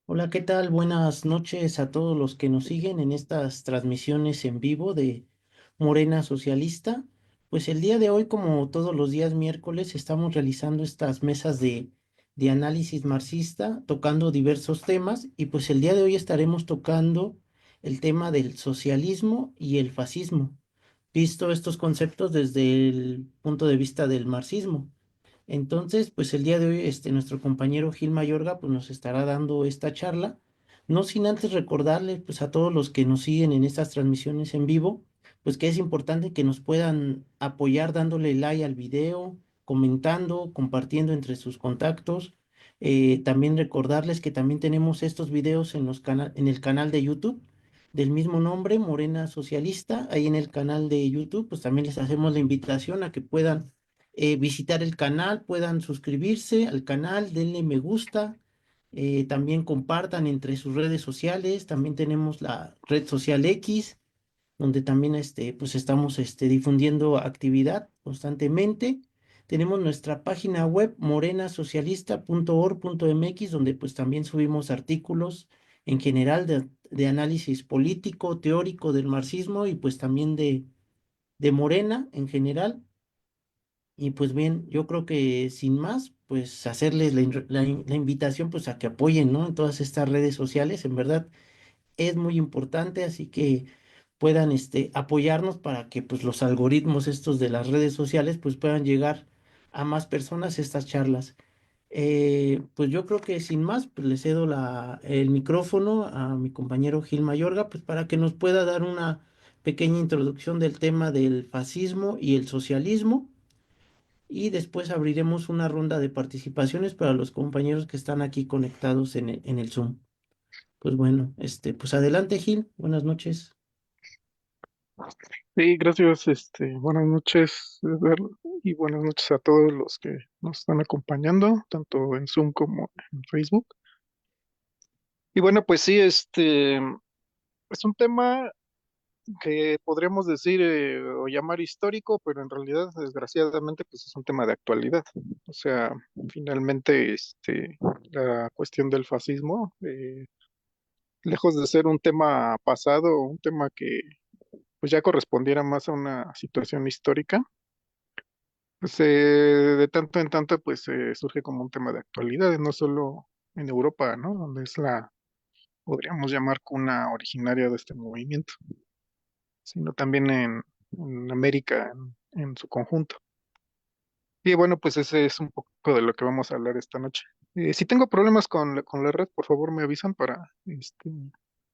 Hola, ¿qué tal? Buenas noches a todos los que nos siguen en estas transmisiones en vivo de Morena Socialista. Pues el día de hoy, como todos los días miércoles, estamos realizando estas mesas de análisis marxista, tocando diversos temas, y pues el día de hoy estaremos tocando el tema del socialismo y el fascismo, visto estos conceptos desde el punto de vista del marxismo. Entonces, pues el día de hoy, nuestro compañero Gil Mayorga, pues nos estará dando esta charla, no sin antes recordarle, pues a todos los que nos siguen en estas transmisiones en vivo, pues que es importante que nos puedan apoyar dándole like al video, comentando, compartiendo entre sus contactos. También recordarles que también tenemos estos videos en en el canal de YouTube del mismo nombre, Morena Socialista. Ahí en el canal de YouTube, pues también les hacemos la invitación a que puedan visitar el canal, puedan suscribirse al canal, denle me gusta, también compartan entre sus redes sociales. También tenemos la red social X, donde también pues estamos difundiendo actividad constantemente. Tenemos nuestra página web morenasocialista.org.mx, donde pues también subimos artículos en general de análisis político, teórico del marxismo y pues también de Morena en general. Y pues bien, yo creo que sin más, pues hacerles la invitación pues a que apoyen, ¿no? En todas estas redes sociales, en verdad es muy importante, así que puedan apoyarnos para que pues los algoritmos estos de las redes sociales pues puedan llegar a más personas estas charlas. Pues yo creo que sin más, pues le cedo el micrófono a mi compañero Gil Mayorga, pues para que nos pueda dar una pequeña introducción del tema del fascismo y el socialismo, y después abriremos una ronda de participaciones para los compañeros que están aquí conectados en el Zoom. Pues bueno, pues adelante, Gil, buenas noches. Sí, gracias, buenas noches, Eduardo, y buenas noches a todos los que nos están acompañando, tanto en Zoom como en Facebook. Y bueno, pues sí, es un tema que podríamos decir o llamar histórico, pero en realidad, desgraciadamente, pues es un tema de actualidad. O sea, finalmente, la cuestión del fascismo, lejos de ser un tema pasado, un tema que pues ya correspondiera más a una situación histórica. Pues de tanto en tanto, pues surge como un tema de actualidad, no solo en Europa, ¿no? Donde es podríamos llamar cuna originaria de este movimiento, sino también en América en su conjunto. Y bueno, pues ese es un poco de lo que vamos a hablar esta noche. Si tengo problemas con con la red, por favor me avisan para,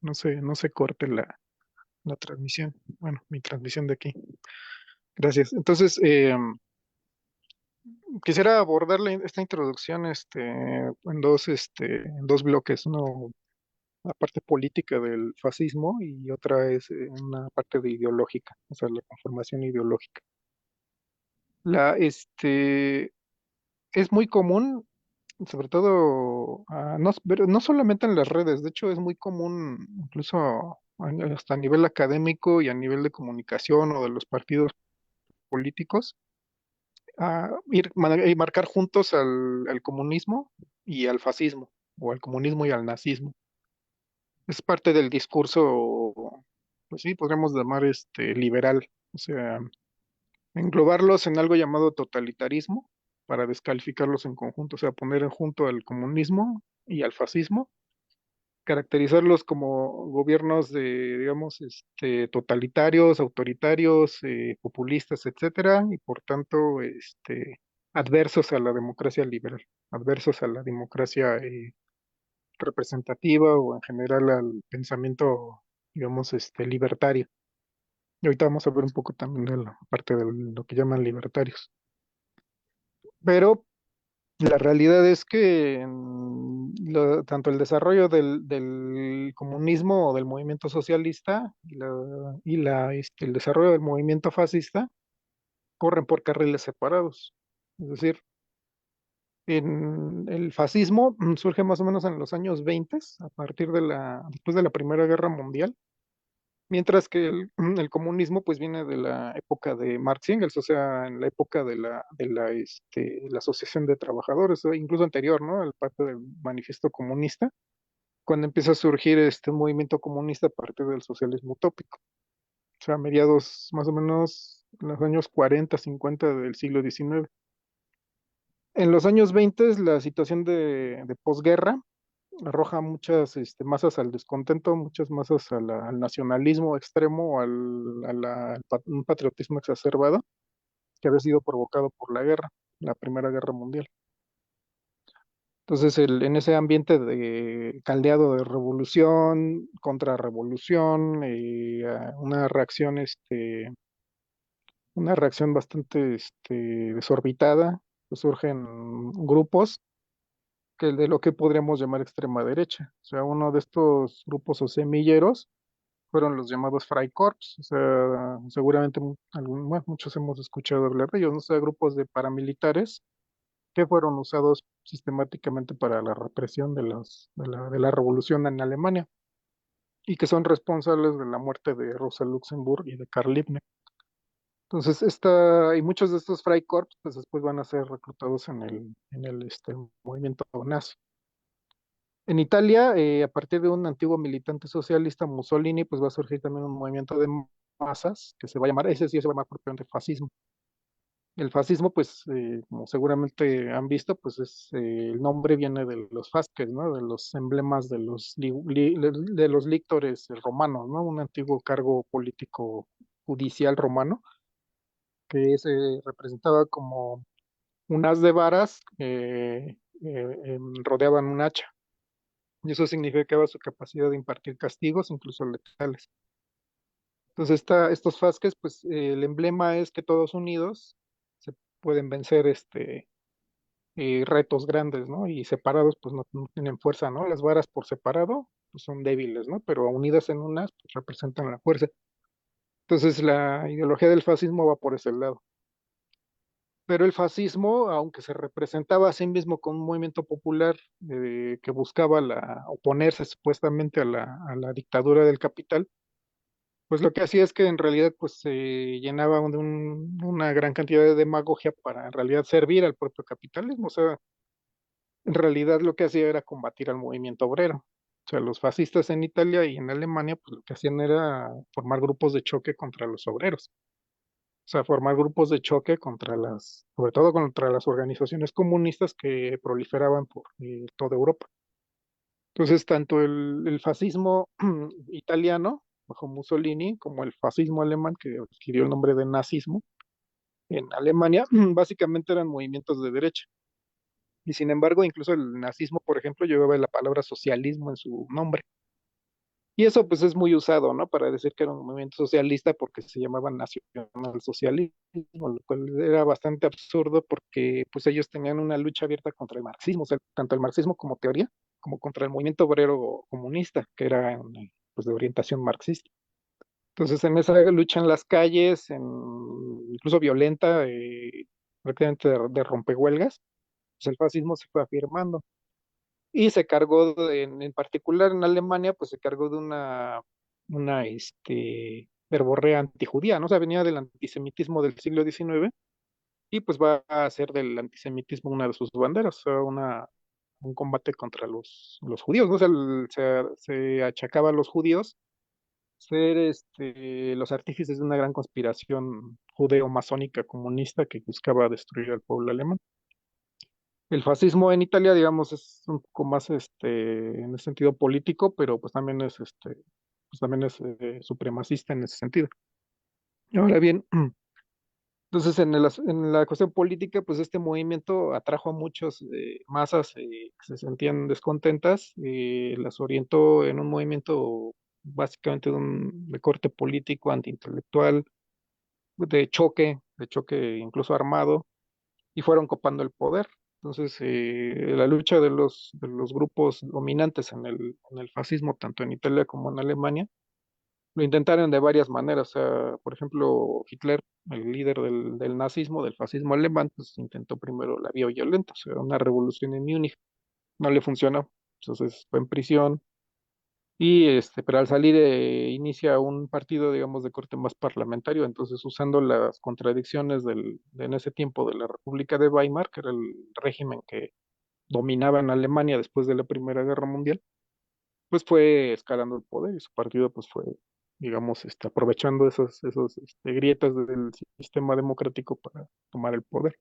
no se corte la transmisión, bueno, mi transmisión de aquí. Gracias. Entonces, quisiera abordar esta introducción en dos bloques, uno la parte política del fascismo y otra es una parte de ideológica, o sea, la conformación ideológica. Este, es muy común, sobre todo, pero no solamente en las redes, de hecho es muy común incluso hasta a nivel académico y a nivel de comunicación o de los partidos políticos, y marcar juntos al comunismo y al fascismo, o al comunismo y al nazismo. Es parte del discurso, pues sí, podríamos llamar liberal, o sea, englobarlos en algo llamado totalitarismo para descalificarlos en conjunto, o sea, poner junto al comunismo y al fascismo, caracterizarlos como gobiernos de, digamos, totalitarios, autoritarios, populistas, etcétera, y por tanto, adversos a la democracia liberal, adversos a la democracia representativa o en general al pensamiento, digamos, libertario. Y ahorita vamos a ver un poco también de la parte de lo que llaman libertarios. Pero la realidad es que tanto el desarrollo del comunismo o del movimiento socialista el desarrollo del movimiento fascista corren por carriles separados. Es decir, en el fascismo surge más o menos en los años 20, a partir de después de la Primera Guerra Mundial, mientras que el comunismo pues viene de la época de Marx y Engels, o sea, en la época la Asociación de Trabajadores, o incluso anterior, ¿no? Al parte del Manifiesto Comunista, cuando empieza a surgir un movimiento comunista a partir del socialismo utópico, o sea, a mediados más o menos en los años 40, 50 del siglo XIX. En los años 20, la situación de posguerra arroja muchas masas al descontento, muchas masas al nacionalismo extremo, un patriotismo exacerbado que había sido provocado por la guerra, la Primera Guerra Mundial. Entonces, en ese ambiente de caldeado de revolución, contrarrevolución, una reacción bastante desorbitada, pues surgen grupos que de lo que podríamos llamar extrema derecha. O sea, uno de estos grupos o semilleros fueron los llamados Freikorps. O sea, seguramente bueno, muchos hemos escuchado hablar de ellos, ¿no? O sea, grupos de paramilitares que fueron usados sistemáticamente para la represión de la revolución en Alemania y que son responsables de la muerte de Rosa Luxemburg y de Karl Liebknecht. Entonces, y muchos de estos Freikorps, pues después van a ser reclutados en el movimiento nazi. En Italia, a partir de un antiguo militante socialista, Mussolini, pues va a surgir también un movimiento de masas que se va a llamar, ese sí se va a llamar propiamente fascismo. El fascismo, pues, como seguramente han visto, pues el nombre viene de los fasces, ¿no? De los emblemas de los lictores romanos, ¿no? Un antiguo cargo político judicial romano que se representaba como un haz de varas rodeaban un hacha. Y eso significaba su capacidad de impartir castigos, incluso letales. Entonces, estos fasces, pues el emblema es que todos unidos se pueden vencer retos grandes, ¿no? Y separados, pues no tienen fuerza, ¿no? Las varas por separado, pues son débiles, ¿no? Pero unidas en unas, pues representan la fuerza. Entonces, la ideología del fascismo va por ese lado. Pero el fascismo, aunque se representaba a sí mismo como un movimiento popular que buscaba oponerse supuestamente a la dictadura del capital, pues lo que hacía es que en realidad pues se llenaba de una gran cantidad de demagogia para en realidad servir al propio capitalismo. O sea, en realidad lo que hacía era combatir al movimiento obrero. O sea, los fascistas en Italia y en Alemania, pues lo que hacían era formar grupos de choque contra los obreros. O sea, formar grupos de choque sobre todo contra las organizaciones comunistas que proliferaban por toda Europa. Entonces, tanto el fascismo italiano, bajo Mussolini, como el fascismo alemán, que adquirió el nombre de nazismo en Alemania, básicamente eran movimientos de derecha. Y sin embargo, incluso el nazismo, por ejemplo, llevaba la palabra socialismo en su nombre. Y eso pues es muy usado, ¿no? Para decir que era un movimiento socialista porque se llamaban nacionalsocialismo, lo cual era bastante absurdo porque pues ellos tenían una lucha abierta contra el marxismo, o sea, tanto el marxismo como teoría, como contra el movimiento obrero comunista, que era pues de orientación marxista. Entonces en esa lucha en las calles, incluso violenta, prácticamente de rompehuelgas, pues el fascismo se fue afirmando y se cargó, en particular en Alemania, pues se cargó de una verborrea antijudía, ¿no? O sea, venía del antisemitismo del siglo XIX y pues va a hacer del antisemitismo una de sus banderas, o sea, un combate contra los judíos, ¿no? O sea, se achacaba a los judíos ser los artífices de una gran conspiración judeo-masónica comunista que buscaba destruir al pueblo alemán. El fascismo en Italia, digamos, es un poco más en el sentido político, pero pues también es supremacista en ese sentido. Ahora bien, entonces en la cuestión política, pues este movimiento atrajo a muchas masas que se sentían descontentas, las orientó en un movimiento básicamente de corte político, antiintelectual, de choque incluso armado, y fueron copando el poder. Entonces, la lucha de los grupos dominantes en el fascismo, tanto en Italia como en Alemania, lo intentaron de varias maneras. O sea, por ejemplo, Hitler, el líder del nazismo, del fascismo alemán, pues intentó primero la vía violenta, o sea, una revolución en Múnich. No le funcionó. Entonces fue en prisión, pero al salir inicia un partido, digamos, de corte más parlamentario, entonces usando las contradicciones en ese tiempo de la República de Weimar, que era el régimen que dominaba en Alemania después de la Primera Guerra Mundial, pues fue escalando el poder y su partido pues fue, digamos, aprovechando esos grietas del sistema democrático para tomar el poder.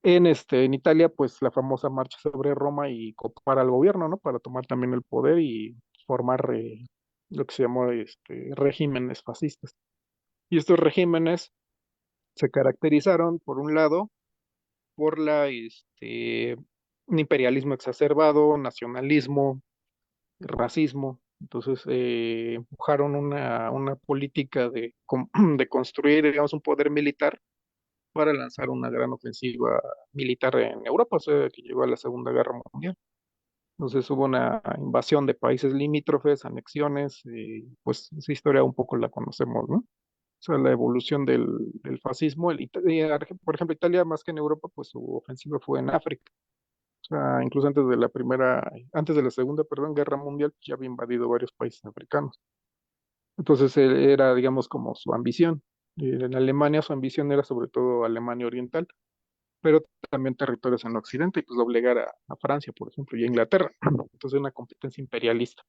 En Italia, pues la famosa marcha sobre Roma y copar al gobierno, ¿no? Para tomar también el poder y formar lo que se llamó regímenes fascistas. Y estos regímenes se caracterizaron, por un lado, por un imperialismo exacerbado, nacionalismo, racismo. Entonces, empujaron una política de construir, digamos, un poder militar para lanzar una gran ofensiva militar en Europa, o sea, que llegó a la Segunda Guerra Mundial. Entonces hubo una invasión de países limítrofes, anexiones, y pues esa historia un poco la conocemos, ¿no? O sea, la evolución del fascismo. Por ejemplo, Italia, más que en Europa, pues su ofensiva fue en África. O sea, incluso antes de la Segunda, perdón, Guerra Mundial, pues, ya había invadido varios países africanos. Entonces era, digamos, como su ambición. En Alemania su ambición era sobre todo Alemania Oriental, pero también territorios en Occidente, y pues doblegar a Francia, por ejemplo, y a Inglaterra. Entonces una competencia imperialista.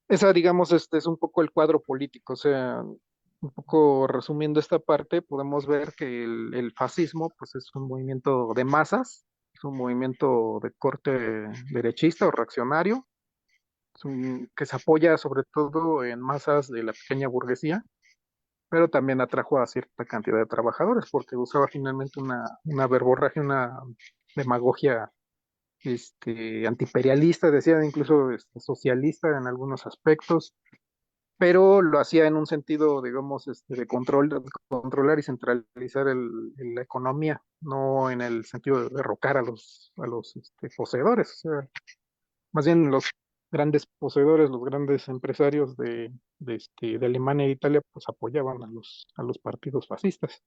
Esa, digamos, este es un poco el cuadro político, o sea, un poco resumiendo esta parte, podemos ver que el fascismo, pues es un movimiento de masas, es un movimiento de corte derechista o reaccionario, que se apoya sobre todo en masas de la pequeña burguesía, pero también atrajo a cierta cantidad de trabajadores, porque usaba finalmente una verborragia, una demagogia antiimperialista, decía incluso socialista en algunos aspectos, pero lo hacía en un sentido, digamos, de controlar y centralizar la economía, no en el sentido de derrocar a los poseedores, o sea, más bien los grandes poseedores, los grandes empresarios de Alemania e Italia, pues apoyaban a los partidos fascistas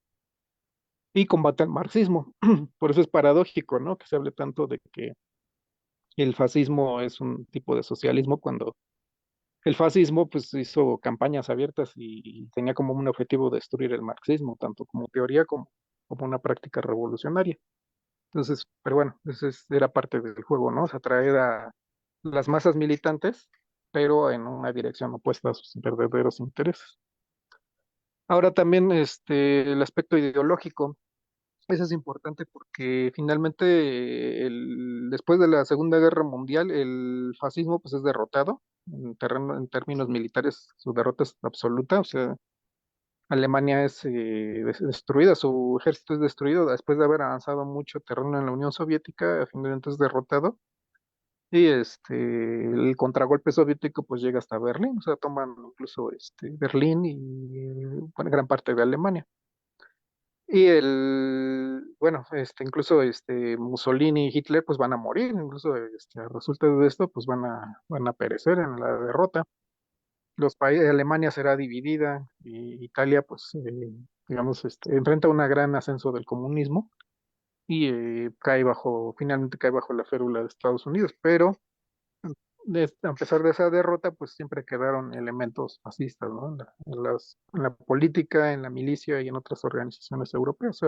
y combate al marxismo. Por eso es paradójico, ¿no? Que se hable tanto de que el fascismo es un tipo de socialismo cuando el fascismo pues hizo campañas abiertas y tenía como un objetivo destruir el marxismo, tanto como teoría como una práctica revolucionaria. Entonces, pero bueno, era parte del juego, ¿no? O sea, atraer a las masas militantes, pero en una dirección opuesta a sus verdaderos intereses. Ahora también el aspecto ideológico. Eso es importante porque finalmente, después de la Segunda Guerra Mundial, el fascismo pues es derrotado. En términos militares, su derrota es absoluta. O sea, Alemania es destruida, su ejército es destruido después de haber avanzado mucho terreno en la Unión Soviética, finalmente es derrotado. Y el contragolpe soviético pues llega hasta Berlín, o sea, toman incluso Berlín y bueno, gran parte de Alemania. Y bueno, incluso Mussolini y Hitler pues van a morir, incluso a resultado de esto pues van a perecer en la derrota. Alemania será dividida y Italia pues digamos enfrenta un gran ascenso del comunismo y finalmente cae bajo la férula de Estados Unidos, pero a pesar de esa derrota pues siempre quedaron elementos fascistas, ¿no? En la política, en la milicia y en otras organizaciones europeas.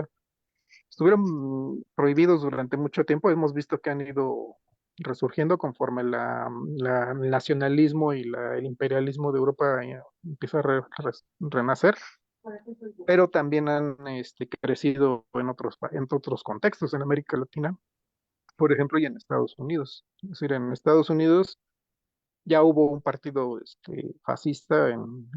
Estuvieron prohibidos durante mucho tiempo. Hemos visto que han ido resurgiendo conforme el nacionalismo y el imperialismo de Europa empieza a renacer, pero también han crecido en otros contextos, en América Latina, por ejemplo, y en Estados Unidos. Es decir, en Estados Unidos ya hubo un partido fascista en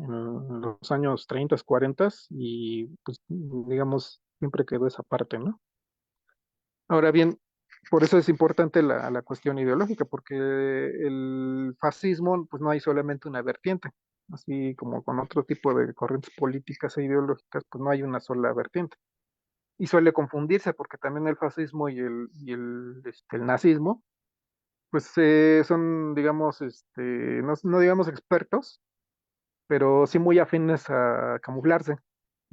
los años 30, 40 y pues digamos, siempre quedó esa parte, ¿no? Ahora bien, por eso es importante la cuestión ideológica, porque el fascismo, pues no hay solamente una vertiente, así como con otro tipo de corrientes políticas e ideológicas, pues no hay una sola vertiente. Y suele confundirse porque también el fascismo y el nazismo, pues son, digamos, no digamos expertos, pero sí muy afines a camuflarse.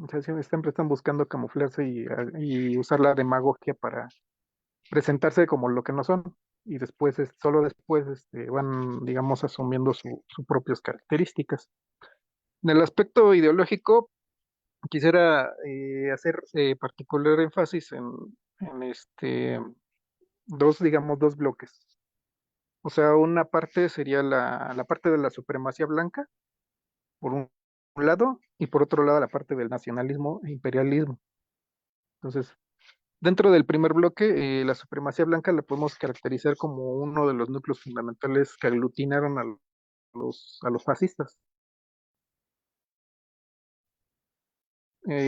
O sea, siempre están buscando camuflarse y usar la demagogia para presentarse como lo que no son y después, solo después van, digamos, asumiendo sus propias características. En el aspecto ideológico, quisiera hacer particular énfasis en digamos, dos bloques. O sea, una parte sería la parte de la supremacía blanca, por un lado, y por otro lado la parte del nacionalismo e imperialismo. Entonces, dentro del primer bloque, la supremacía blanca la podemos caracterizar como uno de los núcleos fundamentales que aglutinaron a los fascistas,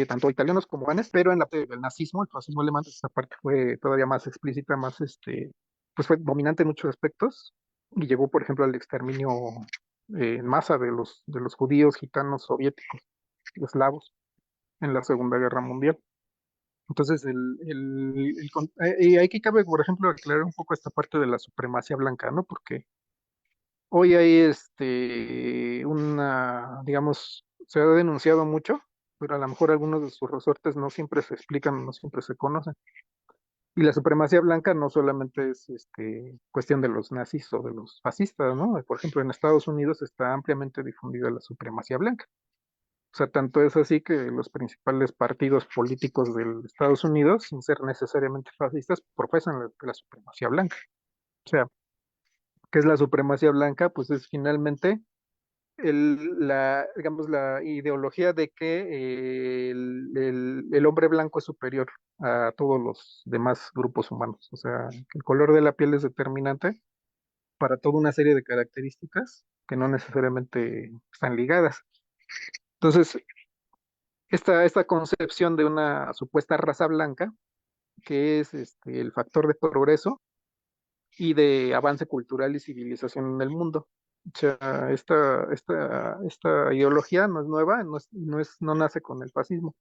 tanto italianos como alemanes, pero en la parte del nazismo, el fascismo alemán, esa parte fue todavía más explícita, más, pues fue dominante en muchos aspectos y llevó, por ejemplo, al exterminio en masa de los judíos, gitanos, soviéticos, eslavos en la Segunda Guerra Mundial. Entonces, y aquí cabe, por ejemplo, aclarar un poco esta parte de la supremacía blanca, ¿no? Porque hoy hay digamos, se ha denunciado mucho, pero a lo mejor algunos de sus resortes no siempre se explican, no siempre se conocen. Y la supremacía blanca no solamente es cuestión de los nazis o de los fascistas, ¿no? Por ejemplo, en Estados Unidos está ampliamente difundida la supremacía blanca. O sea, tanto es así que los principales partidos políticos de Estados Unidos, sin ser necesariamente fascistas, profesan la supremacía blanca. O sea, ¿qué es la supremacía blanca? Pues es finalmente digamos, la ideología de que el hombre blanco es superior a todos los demás grupos humanos. O sea, que el color de la piel es determinante para toda una serie de características que no necesariamente están ligadas. Entonces, esta concepción de una supuesta raza blanca, que es el factor de progreso y de avance cultural y civilización en el mundo. O sea, esta ideología no es nueva, no nace con el fascismo,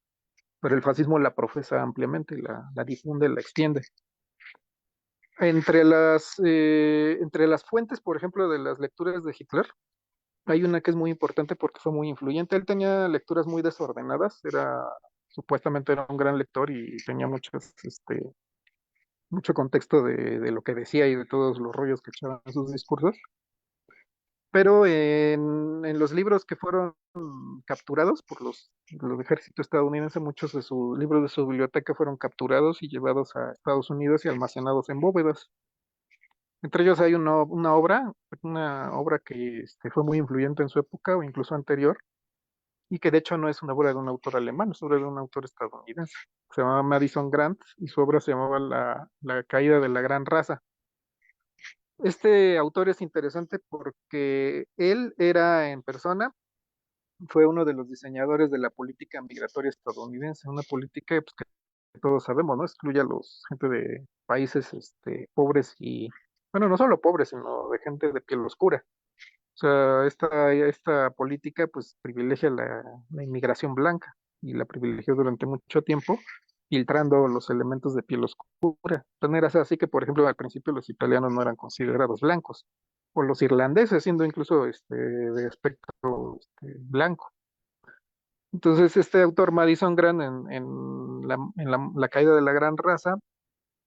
pero el fascismo la profesa ampliamente, la difunde, la extiende. Entre las fuentes, por ejemplo, de las lecturas de Hitler, hay una que es muy importante porque fue muy influyente. Él tenía lecturas muy desordenadas, supuestamente era un gran lector y tenía mucho contexto de lo que decía y de todos los rollos que echaban en sus discursos. Pero en los libros que fueron capturados por los ejércitos estadounidenses, muchos de sus libros de su biblioteca fueron capturados y llevados a Estados Unidos y almacenados en bóvedas. Entre ellos hay una obra que fue muy influyente en su época o incluso anterior, y que de hecho no es una obra de un autor alemán, es obra de un autor estadounidense. Se llamaba Madison Grant y su obra se llamaba La caída de la gran raza. Este autor es interesante porque él era en persona, fue uno de los diseñadores de la política migratoria estadounidense, una política pues, que todos sabemos, ¿no? Excluye a los gente de países pobres y, bueno, no solo pobres, sino de gente de piel oscura. O sea, esta política pues privilegia la inmigración blanca y la privilegió durante mucho tiempo, filtrando los elementos de piel oscura. De manera así que, por ejemplo, al principio los italianos no eran considerados blancos, o los irlandeses, siendo incluso de aspecto blanco. Entonces, este autor, Madison Grant, en la caída de la gran raza,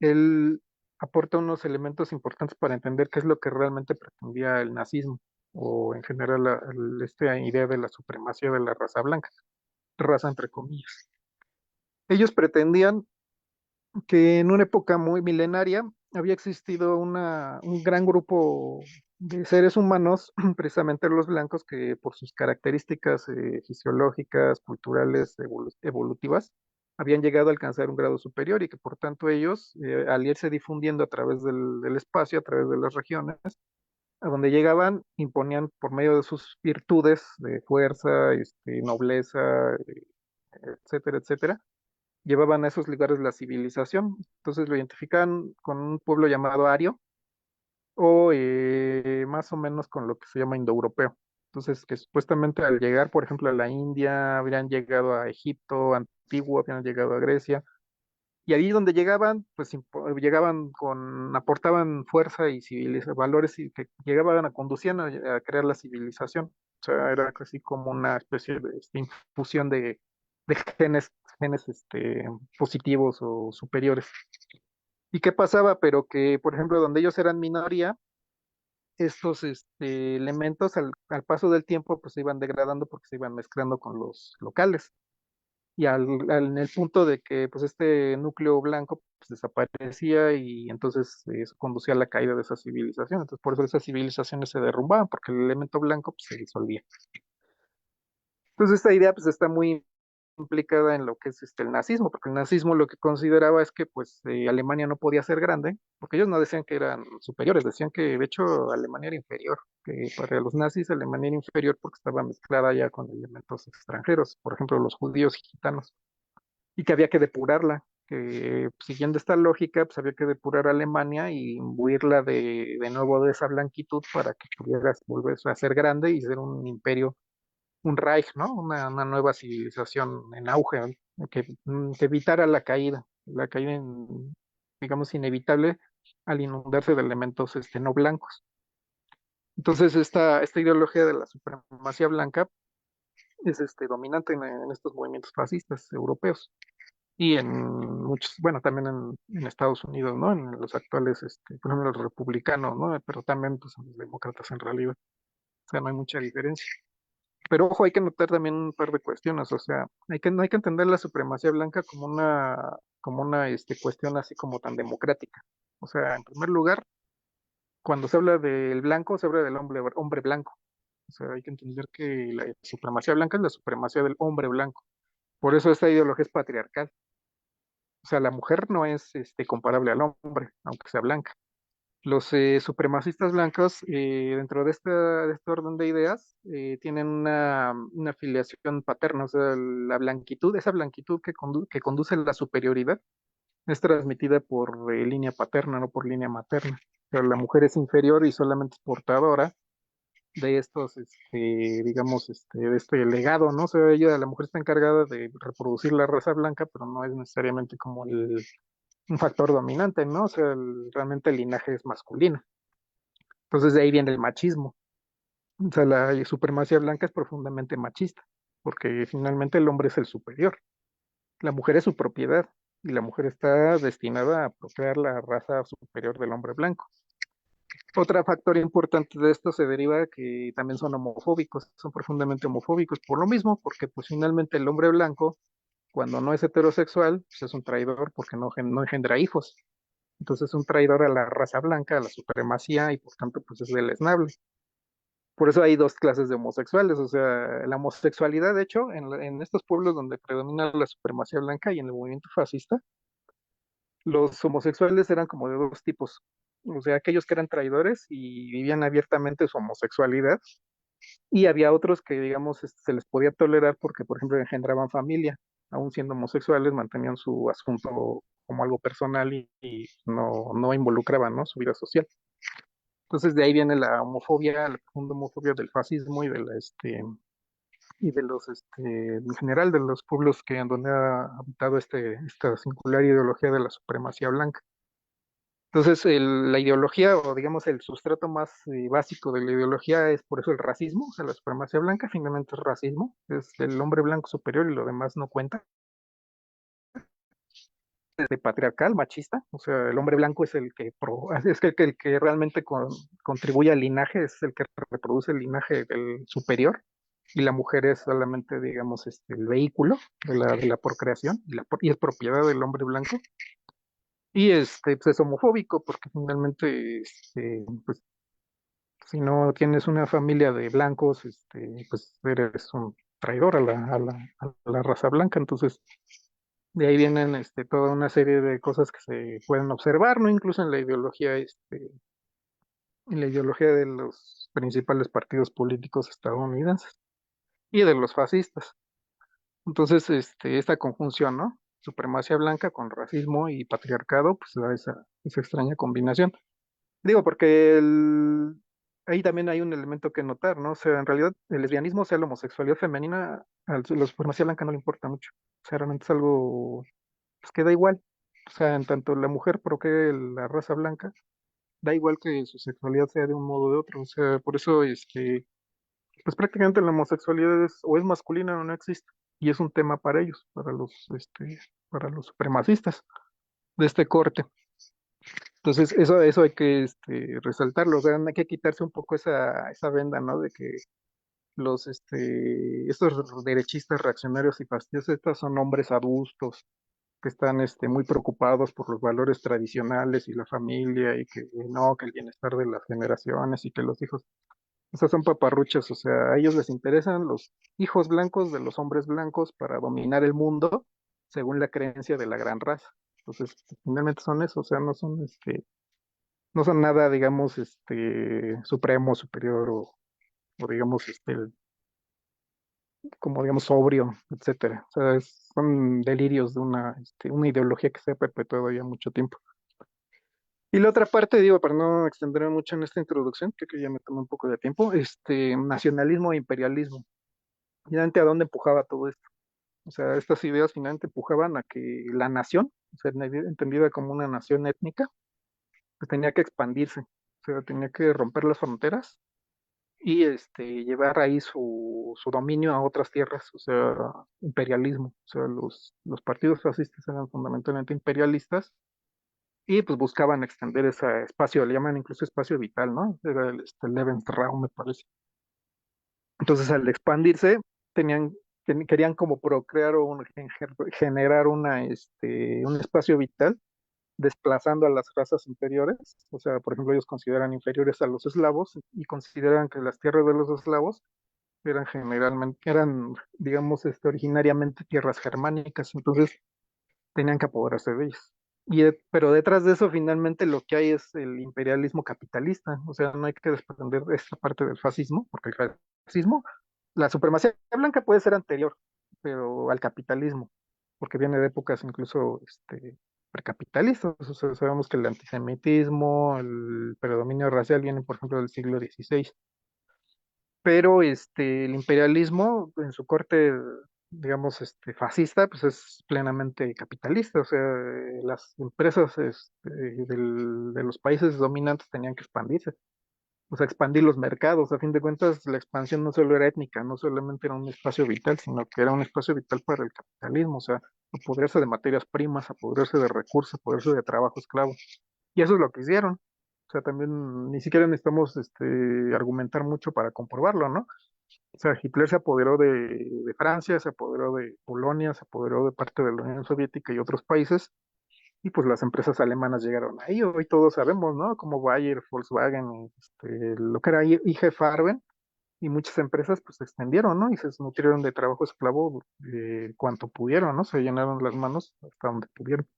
él aporta unos elementos importantes para entender qué es lo que realmente pretendía el nazismo, o en general esta idea de la supremacía de la raza blanca, raza entre comillas. Ellos pretendían que en una época muy milenaria había existido un gran grupo de seres humanos, precisamente los blancos, que por sus características fisiológicas, culturales, evolutivas, habían llegado a alcanzar un grado superior y que por tanto ellos, al irse difundiendo a través del espacio, a través de las regiones, a donde llegaban, imponían por medio de sus virtudes de fuerza, nobleza, etcétera, etcétera, llevaban a esos lugares la civilización. Entonces lo identifican con un pueblo llamado Ario o más o menos con lo que se llama indoeuropeo. Entonces, que supuestamente al llegar, por ejemplo, a la India, habrían llegado a Egipto antiguo, habían llegado a Grecia, y ahí donde llegaban, pues llegaban aportaban fuerza y valores y que llegaban conducían a crear la civilización. O sea, era casi como una especie de infusión de genes positivos o superiores. ¿Y qué pasaba? Pero que, por ejemplo, donde ellos eran minoría, estos elementos al paso del tiempo pues se iban degradando porque se iban mezclando con los locales. en el punto de que pues este núcleo blanco pues, desaparecía y entonces eso conducía a la caída de esa civilización. Entonces por eso esas civilizaciones se derrumbaban, porque el elemento blanco pues, se disolvía. Entonces esta idea pues está muy implicada en lo que es el nazismo, porque el nazismo lo que consideraba es que pues Alemania no podía ser grande, porque ellos no decían que eran superiores, decían que de hecho Alemania era inferior, que para los nazis Alemania era inferior porque estaba mezclada ya con elementos extranjeros, por ejemplo los judíos y gitanos, y que había que depurarla, que siguiendo esta lógica pues había que depurar a Alemania y imbuirla de nuevo de esa blanquitud para que pudiera volverse a ser grande y ser un imperio, un Reich, ¿no? Una nueva civilización en auge, ¿no? Que evitara la caída digamos, inevitable al inundarse de elementos no blancos. Entonces, esta ideología de la supremacía blanca es dominante en estos movimientos fascistas europeos y en muchos, bueno, también en Estados Unidos, ¿no? En los actuales, por ejemplo, los republicanos, ¿no? Pero también, pues, en los demócratas en realidad. O sea, no hay mucha diferencia. Pero ojo, hay que notar también un par de cuestiones, o sea, no hay que entender la supremacía blanca como una cuestión así como tan democrática. O sea, en primer lugar, cuando se habla del blanco, se habla del hombre blanco. O sea, hay que entender que la supremacía blanca es la supremacía del hombre blanco. Por eso esta ideología es patriarcal. O sea, la mujer no es comparable al hombre, aunque sea blanca. Los supremacistas blancos, dentro de este orden de ideas, tienen una afiliación paterna, o sea, la blanquitud, esa blanquitud que conduce a la superioridad, es transmitida por línea paterna, no por línea materna. Pero la mujer es inferior y solamente es portadora de estos, digamos, de este legado, ¿no? O sea, la mujer está encargada de reproducir la raza blanca, pero no es necesariamente como un factor dominante, ¿no? O sea, realmente el linaje es masculino. Entonces de ahí viene el machismo. O sea, la supremacía blanca es profundamente machista, porque finalmente el hombre es el superior. La mujer es su propiedad y la mujer está destinada a procrear la raza superior del hombre blanco. Otro factor importante de esto se deriva que también son homofóbicos, son profundamente homofóbicos por lo mismo, porque pues finalmente el hombre blanco, cuando no es heterosexual, pues es un traidor porque no engendra hijos. Entonces es un traidor a la raza blanca, a la supremacía y por tanto pues es deleznable. Por eso hay dos clases de homosexuales, o sea, la homosexualidad, de hecho, en estos pueblos donde predomina la supremacía blanca y en el movimiento fascista, los homosexuales eran como de dos tipos, o sea, aquellos que eran traidores y vivían abiertamente su homosexualidad, y había otros que, digamos, se les podía tolerar porque, por ejemplo, engendraban familia, aún siendo homosexuales, mantenían su asunto como algo personal y no involucraban, ¿no? Su vida social. Entonces de ahí viene la homofobia, la profunda homofobia del fascismo y de los en general de los pueblos que en donde ha habitado esta singular ideología de la supremacía blanca. Entonces la ideología o digamos el sustrato más básico de la ideología es por eso el racismo, o sea, la supremacía blanca finalmente es racismo, es el hombre blanco superior y lo demás no cuenta. De patriarcal, machista, o sea, el hombre blanco es el que es el que realmente contribuye al linaje, es el que reproduce el linaje del superior, y la mujer es solamente, digamos, el vehículo de la procreación, y es propiedad del hombre blanco, y pues es homofóbico, porque finalmente, pues, si no tienes una familia de blancos, pues eres un traidor a la raza blanca, entonces de ahí vienen toda una serie de cosas que se pueden observar, ¿no? Incluso en la ideología de los principales partidos políticos estadounidenses y de los fascistas. Entonces, esta conjunción, ¿no? Supremacía blanca con racismo y patriarcado, pues da esa extraña combinación. Digo, porque ahí también hay un elemento que notar, ¿no? O sea, en realidad el lesbianismo, o sea, la homosexualidad femenina, a la supremacía blanca no le importa mucho. O sea, realmente es algo pues queda igual. O sea, en tanto la mujer procree la raza blanca, da igual que su sexualidad sea de un modo o de otro. O sea, por eso pues prácticamente la homosexualidad o es masculina o no existe. Y es un tema para ellos, para los supremacistas de este corte. Entonces, eso hay que resaltarlo. O sea, hay que quitarse un poco esa venda, ¿no? De que estos derechistas reaccionarios y fastidiosos, estos son hombres adultos que están muy preocupados por los valores tradicionales y la familia y que no, que el bienestar de las generaciones y que los hijos, esos son paparruchas, o sea, a ellos les interesan los hijos blancos de los hombres blancos para dominar el mundo según la creencia de la gran raza. Entonces, finalmente son eso, o sea, no son nada, digamos, supremo, superior o digamos, como digamos, sobrio, etcétera. O sea, son delirios de una ideología que se ha perpetuado ya mucho tiempo. Y la otra parte, digo, para no extenderme mucho en esta introducción, creo que ya me tomó un poco de tiempo, nacionalismo e imperialismo. Finalmente, ¿a dónde empujaba todo esto? O sea, estas ideas finalmente empujaban a que la nación, o sea, entendida como una nación étnica, pues tenía que expandirse, o sea, tenía que romper las fronteras y llevar ahí su dominio a otras tierras, o sea, imperialismo. O sea, los partidos fascistas eran fundamentalmente imperialistas y pues buscaban extender ese espacio, le llaman incluso espacio vital, ¿no? Era el Lebensraum, me parece. Entonces, al expandirse, tenían, querían como procrear o generar un espacio vital desplazando a las razas inferiores. O sea, por ejemplo, ellos consideran inferiores a los eslavos y consideran que las tierras de los eslavos digamos, originariamente tierras germánicas, entonces tenían que apoderarse de ellas. Pero detrás de eso, finalmente, lo que hay es el imperialismo capitalista. O sea, no hay que desprender esta parte del fascismo, porque el fascismo, la supremacía blanca puede ser anterior, pero al capitalismo, porque viene de épocas incluso precapitalistas. O sea, sabemos que el antisemitismo, el predominio racial vienen, por ejemplo, del siglo XVI, pero el imperialismo en su corte, digamos, fascista, pues es plenamente capitalista, o sea, las empresas de los países dominantes tenían que expandirse, o sea, expandir los mercados. A fin de cuentas, la expansión no solo era étnica, no solamente era un espacio vital, sino que era un espacio vital para el capitalismo, o sea, apoderarse de materias primas, apoderarse de recursos, apoderarse de trabajo esclavo. Y eso es lo que hicieron. O sea, también ni siquiera necesitamos argumentar mucho para comprobarlo, ¿no? O sea, Hitler se apoderó de Francia, se apoderó de Polonia, se apoderó de parte de la Unión Soviética y otros países, y pues las empresas alemanas llegaron ahí. Hoy todos sabemos, ¿no? Como Bayer, Volkswagen, lo que era IG Farben, y muchas empresas pues se extendieron, ¿no? Y se nutrieron de trabajo esclavo cuanto pudieron, ¿no? Se llenaron las manos hasta donde pudieron.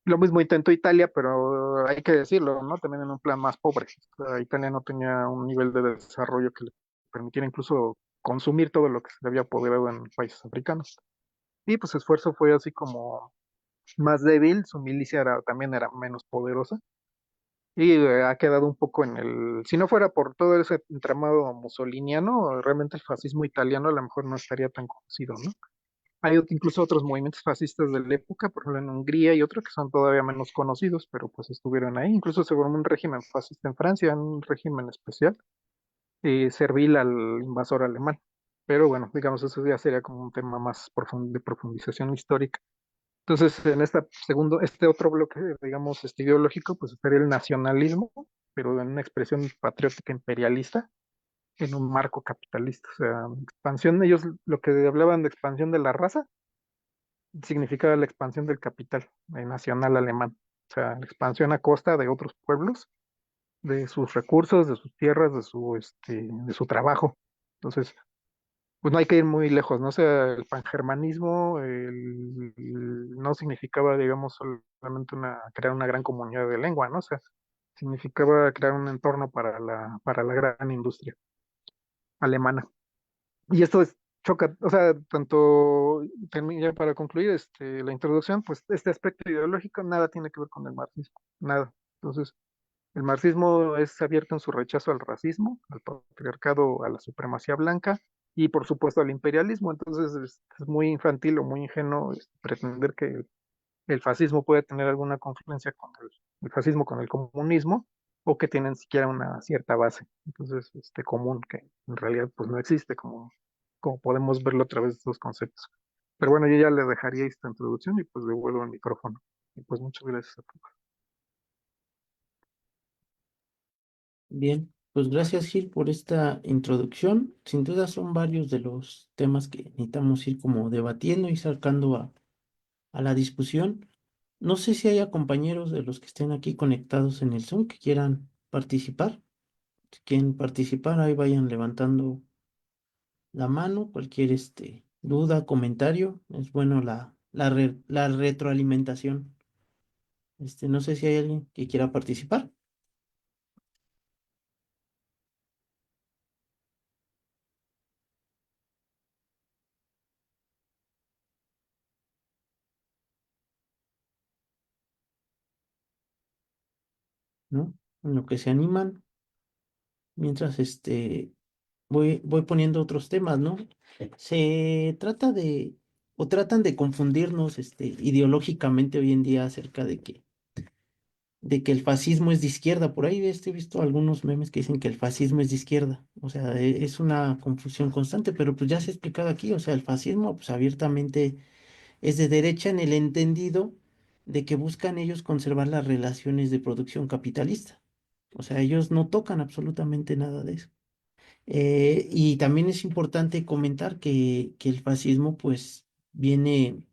Lo mismo intentó Italia, pero hay que decirlo, ¿no? También en un plan más pobre. O sea, Italia no tenía un nivel de desarrollo que le permitiera incluso consumir todo lo que se le había apoderado en países africanos. Y pues su esfuerzo fue así como más débil, su milicia también era menos poderosa y ha quedado un poco si no fuera por todo ese entramado mussoliniano, realmente el fascismo italiano a lo mejor no estaría tan conocido, ¿no? Hay incluso otros movimientos fascistas de la época, por ejemplo en Hungría y otros que son todavía menos conocidos, pero pues estuvieron ahí. Incluso se formó un régimen fascista en Francia, un régimen especial, servil al invasor alemán. Pero bueno, digamos, eso ya sería como un tema más de profundización histórica. Entonces, en este otro bloque, digamos, ideológico, pues estaría el nacionalismo, pero en una expresión patriótica imperialista, en un marco capitalista. O sea, expansión, ellos lo que hablaban de expansión de la raza, significaba la expansión del capital nacional alemán. O sea, la expansión a costa de otros pueblos, de sus recursos, de sus tierras, de su trabajo. Entonces, pues no hay que ir muy lejos, ¿no? O sea, el pangermanismo no significaba, digamos, solamente crear una gran comunidad de lengua, ¿no? O sea, significaba crear un entorno para la gran industria alemana. Y esto choca, o sea, ya para concluir la introducción, pues este aspecto ideológico nada tiene que ver con el marxismo, nada. Entonces, el marxismo es abierto en su rechazo al racismo, al patriarcado, a la supremacía blanca y por supuesto al imperialismo. Entonces es muy infantil o muy ingenuo pretender que el fascismo puede tener alguna confluencia con el fascismo con el comunismo o que tienen siquiera una cierta base. Entonces, común que en realidad pues no existe como podemos verlo a través de estos conceptos. Pero bueno, yo ya le dejaría esta introducción y pues devuelvo el micrófono. Y pues muchas gracias a todos. Bien. Pues gracias, Gil, por esta introducción. Sin duda son varios de los temas que necesitamos ir como debatiendo y sacando a la discusión. No sé si haya compañeros de los que estén aquí conectados en el Zoom que quieran participar. Si quieren participar, ahí vayan levantando la mano, cualquier duda, comentario. Es bueno la retroalimentación. No sé si hay alguien que quiera participar, ¿no? En lo que se animan, mientras voy poniendo otros temas, ¿no? Se trata o tratan de confundirnos ideológicamente hoy en día acerca de que el fascismo es de izquierda. Por ahí he visto algunos memes que dicen que el fascismo es de izquierda. O sea, es una confusión constante, pero pues ya se ha explicado aquí. O sea, el fascismo pues abiertamente es de derecha en el entendido de que buscan ellos conservar las relaciones de producción capitalista. O sea, ellos no tocan absolutamente nada de eso. Y también es importante comentar que el fascismo pues viene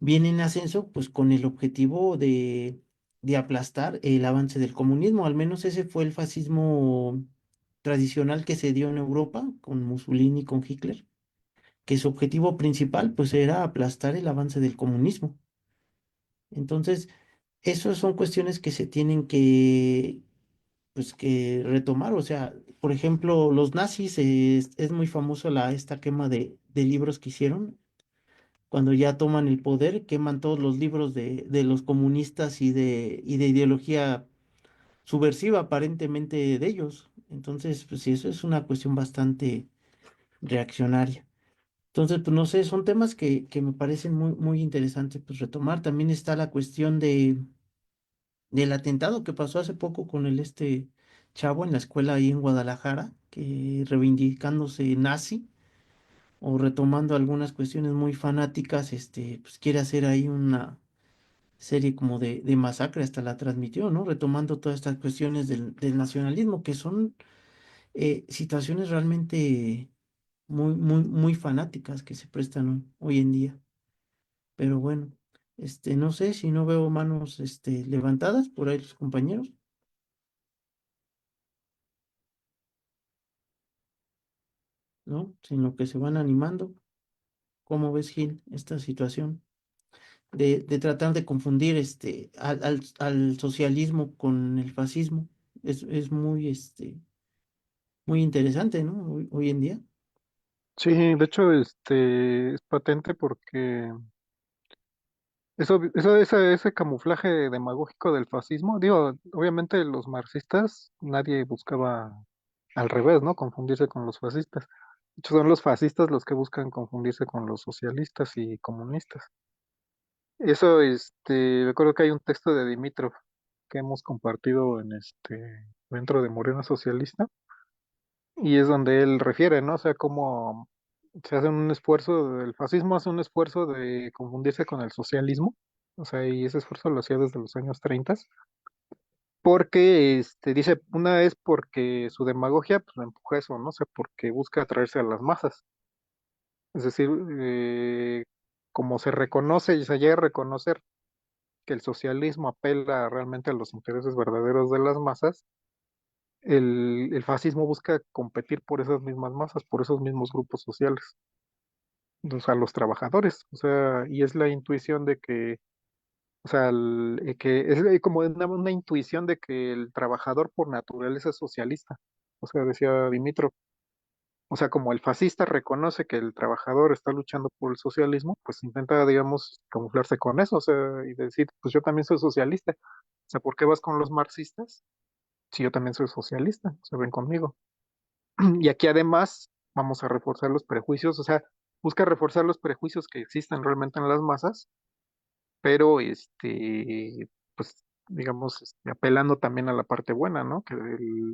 en ascenso pues con el objetivo de aplastar el avance del comunismo. Al menos ese fue el fascismo tradicional que se dio en Europa con Mussolini y con Hitler, que su objetivo principal pues era aplastar el avance del comunismo. Entonces, esas son cuestiones que se tienen pues, que retomar. O sea, por ejemplo, los nazis, es muy famoso esta quema de libros que hicieron. Cuando ya toman el poder, queman todos los libros de los comunistas y de ideología subversiva aparentemente de ellos. Entonces, pues sí, eso es una cuestión bastante reaccionaria. Entonces, pues no sé, son temas que me parecen muy interesantes pues retomar. También está la cuestión del atentado que pasó hace poco con chavo en la escuela ahí en Guadalajara, que reivindicándose nazi o retomando algunas cuestiones muy fanáticas, pues quiere hacer ahí una serie como de masacre, hasta la transmitió, ¿no? Retomando todas estas cuestiones del nacionalismo, que son situaciones realmente muy fanáticas que se prestan hoy en día. Pero bueno, no sé si no veo manos levantadas por ahí los compañeros, ¿no? Sino que se van animando. ¿Cómo ves, Gil, esta situación de tratar de confundir al socialismo con el fascismo? Es muy interesante, ¿no? Hoy en día. Sí, de hecho, es patente porque ese camuflaje demagógico del fascismo, digo, obviamente los marxistas, nadie buscaba al revés, ¿no? Confundirse con los fascistas. De hecho, son los fascistas los que buscan confundirse con los socialistas y comunistas. Eso, recuerdo que hay un texto de Dimitrov que hemos compartido dentro de Morena Socialista, y es donde él refiere, ¿no? O sea, cómo se hace un esfuerzo, el fascismo hace un esfuerzo de confundirse con el socialismo, o sea, y ese esfuerzo lo hacía desde los años 30, porque, dice, una es porque su demagogia, pues, lo empuja a eso, ¿no? O sea, porque busca atraerse a las masas. Es decir, como se reconoce y se llega a reconocer que el socialismo apela realmente a los intereses verdaderos de las masas, el fascismo busca competir por esas mismas masas, por esos mismos grupos sociales, o sea, los trabajadores, o sea, y es la intuición de que, o sea, que es como una intuición de que el trabajador por naturaleza es socialista, o sea, decía Dimitrov, o sea, como el fascista reconoce que el trabajador está luchando por el socialismo, pues intenta, digamos, camuflarse con eso, o sea, y decir, pues yo también soy socialista, o sea, ¿por qué vas con los marxistas? Si yo también soy socialista, o sea, ven conmigo. Y aquí además vamos a reforzar los prejuicios, o sea, busca reforzar los prejuicios que existen realmente en las masas, pero pues digamos, apelando también a la parte buena, ¿no? Que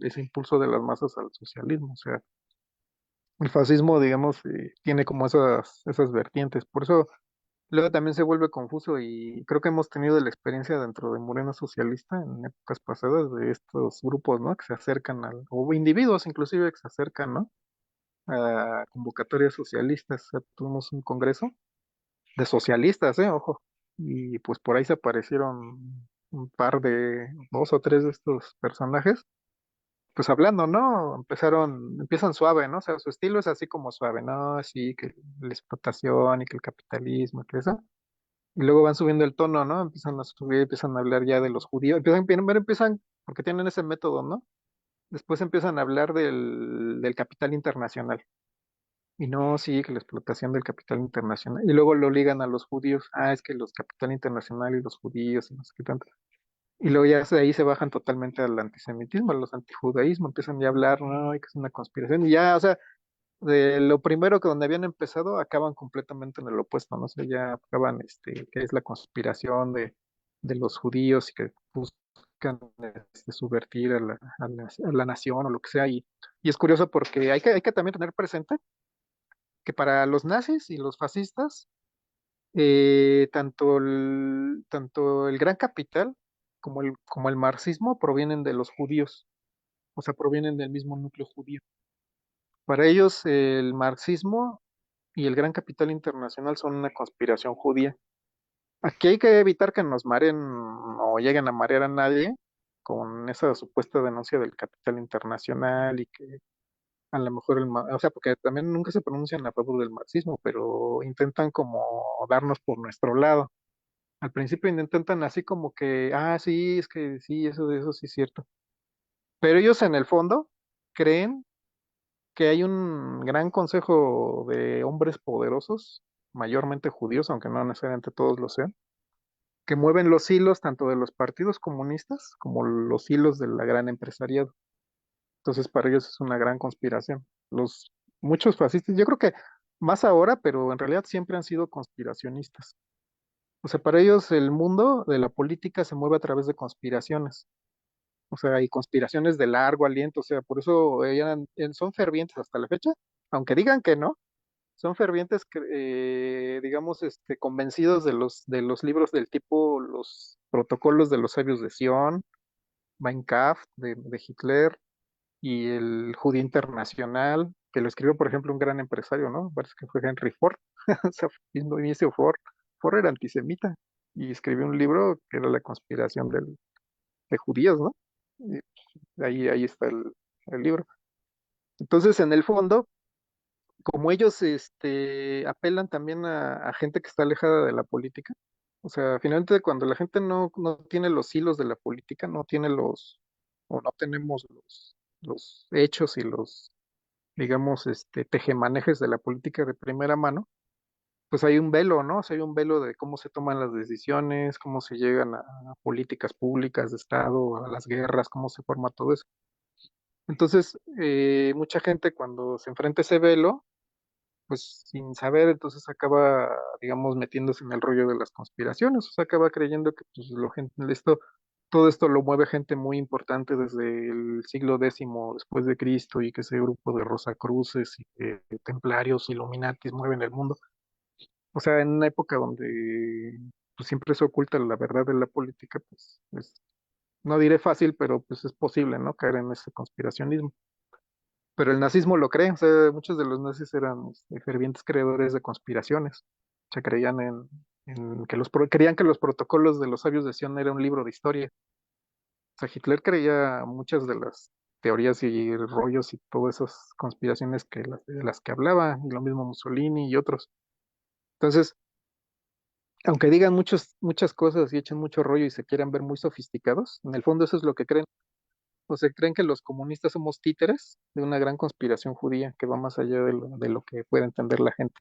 ese impulso de las masas al socialismo, o sea, el fascismo, digamos, tiene como esas vertientes. Por eso Luego también se vuelve confuso y creo que hemos tenido la experiencia dentro de Morena Socialista en épocas pasadas de estos grupos, ¿no? Que se acercan o individuos inclusive que se acercan, ¿no? A convocatorias socialistas. O sea, tuvimos un congreso de socialistas, Ojo. Y pues por ahí se aparecieron un par de, dos o tres de estos personajes, pues hablando, ¿no? Empiezan suave, ¿no? O sea, su estilo es así como suave, ¿no? Así que la explotación y que el capitalismo, que eso. Y luego van subiendo el tono, ¿no? Empiezan a subir, empiezan a hablar ya de los judíos, primero empiezan, porque tienen ese método, ¿no? Después empiezan a hablar del capital internacional. Y no, sí, que la explotación del capital internacional. Y luego lo ligan a los judíos. Ah, es que los capital internacional y los judíos y no sé qué tanto. Y luego ya de ahí se bajan totalmente al antisemitismo, a los antijudaísmos, empiezan ya a hablar, no, y que es una conspiración. Y ya, o sea, de lo primero que donde habían empezado, acaban completamente en el opuesto, ¿no? sé, ya acaban, que es la conspiración de los judíos y que buscan subvertir a la nación o lo que sea. Y es curioso porque hay que también tener presente que para los nazis y los fascistas, tanto el gran capital como el marxismo provienen de los judíos, o sea, provienen del mismo núcleo judío. Para ellos, el marxismo y el gran capital internacional son una conspiración judía. Aquí hay que evitar que nos mareen o lleguen a marear a nadie con esa supuesta denuncia del capital internacional y que a lo mejor o sea, porque también nunca se pronuncian a favor del marxismo, pero intentan como darnos por nuestro lado. Al principio intentan así como que, sí, es que sí, eso sí es cierto. Pero ellos en el fondo creen que hay un gran consejo de hombres poderosos, mayormente judíos, aunque no necesariamente todos lo sean, que mueven los hilos tanto de los partidos comunistas como los hilos de la gran empresariado. Entonces, para ellos es una gran conspiración. Muchos fascistas, yo creo que más ahora, pero en realidad siempre han sido conspiracionistas. O sea, para ellos el mundo de la política se mueve a través de conspiraciones. O sea, hay conspiraciones de largo aliento. O sea, por eso son fervientes hasta la fecha, aunque digan que no, son fervientes, digamos, convencidos de los libros del tipo Los Protocolos de los Sabios de Sion, Mein Kampf de Hitler y el Judío Internacional, que lo escribió, por ejemplo, un gran empresario, ¿no? Parece que fue Henry Ford. O sea, mismo inicio Ford era antisemita y escribió un libro que era la conspiración de judíos, ¿no? Y ahí está el libro. Entonces, en el fondo, como ellos apelan también a gente que está alejada de la política, o sea, finalmente cuando la gente no tiene los hilos de la política, o no tenemos los hechos y digamos, tejemanejes de la política de primera mano, pues hay un velo, ¿no? O sea, hay un velo de cómo se toman las decisiones, cómo se llegan a políticas públicas de Estado, a las guerras, cómo se forma todo eso. Entonces, mucha gente cuando se enfrenta a ese velo, pues sin saber, entonces acaba, digamos, metiéndose en el rollo de las conspiraciones, o sea, acaba creyendo que pues, todo esto lo mueve gente muy importante desde el siglo X después de Cristo y que ese grupo de Rosacruces y de templarios, Illuminatis mueven el mundo. O sea, en una época donde pues, siempre se oculta la verdad de la política, pues no diré fácil, pero pues es posible, ¿no? Caer en ese conspiracionismo. Pero el nazismo lo cree, o sea, muchos de los nazis eran fervientes creadores de conspiraciones. O sea, creían creían que los protocolos de los sabios de Sion era un libro de historia. O sea, Hitler creía muchas de las teorías y rollos y todas esas conspiraciones de las que hablaba, y lo mismo Mussolini y otros. Entonces, aunque digan muchas cosas y echen mucho rollo y se quieran ver muy sofisticados, en el fondo eso es lo que creen. O sea, creen que los comunistas somos títeres de una gran conspiración judía que va más allá de lo que puede entender la gente.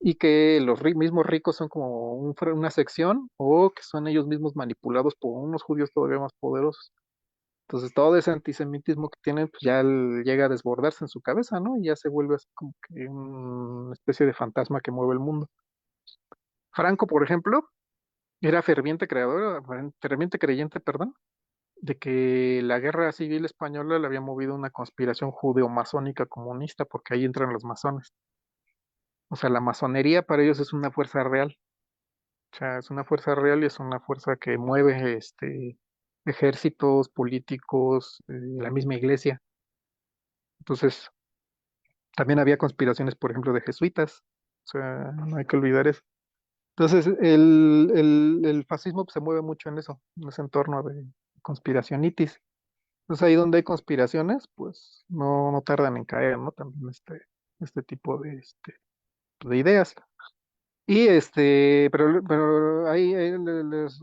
Y que los mismos ricos son como una sección o que son ellos mismos manipulados por unos judíos todavía más poderosos. Entonces todo ese antisemitismo que tienen pues ya llega a desbordarse en su cabeza, ¿no? Y ya se vuelve así como que una especie de fantasma que mueve el mundo. Franco, por ejemplo, era ferviente creador, ferviente creyente, perdón, de que la guerra civil española le había movido una conspiración judeo-masónica comunista, porque ahí entran los masones. O sea, la masonería para ellos es una fuerza real. O sea, es una fuerza real y es una fuerza que mueve ejércitos, políticos, la misma iglesia. Entonces, también había conspiraciones, por ejemplo, de jesuitas. O sea, no hay que olvidar eso. Entonces, el fascismo pues, se mueve mucho en ese entorno de conspiracionitis. Entonces, ahí donde hay conspiraciones, pues no tardan en caer, ¿no? También este tipo de ideas. Y pero ahí les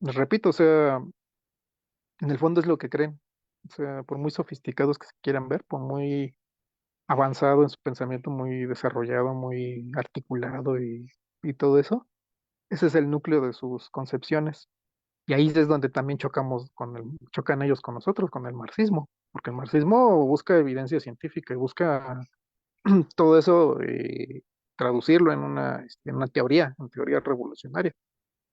repito, o sea, en el fondo es lo que creen. O sea, por muy sofisticados que se quieran ver, por muy avanzado en su pensamiento, muy desarrollado, muy articulado y todo eso, ese es el núcleo de sus concepciones. Y ahí es donde también chocan ellos con nosotros, con el marxismo, porque el marxismo busca evidencia científica y busca todo eso, traducirlo en una teoría, en teoría revolucionaria.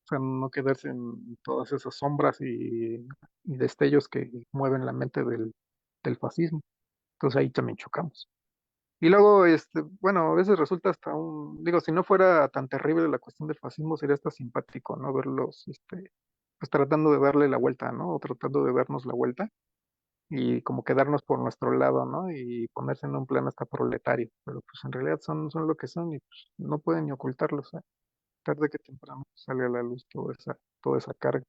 O sea, no quedarse en todas esas sombras y destellos que mueven la mente del fascismo. Entonces ahí también chocamos. Y luego, bueno, a veces resulta hasta digo, si no fuera tan terrible la cuestión del fascismo, sería hasta simpático, ¿no? Verlos, pues tratando de darle la vuelta, ¿no? O tratando de darnos la vuelta y como quedarnos por nuestro lado, ¿no? Y ponerse en un plan hasta proletario. Pero pues en realidad son lo que son y pues, no pueden ni ocultarlos, ¿eh? Tarde que temprano sale a la luz toda esa carga.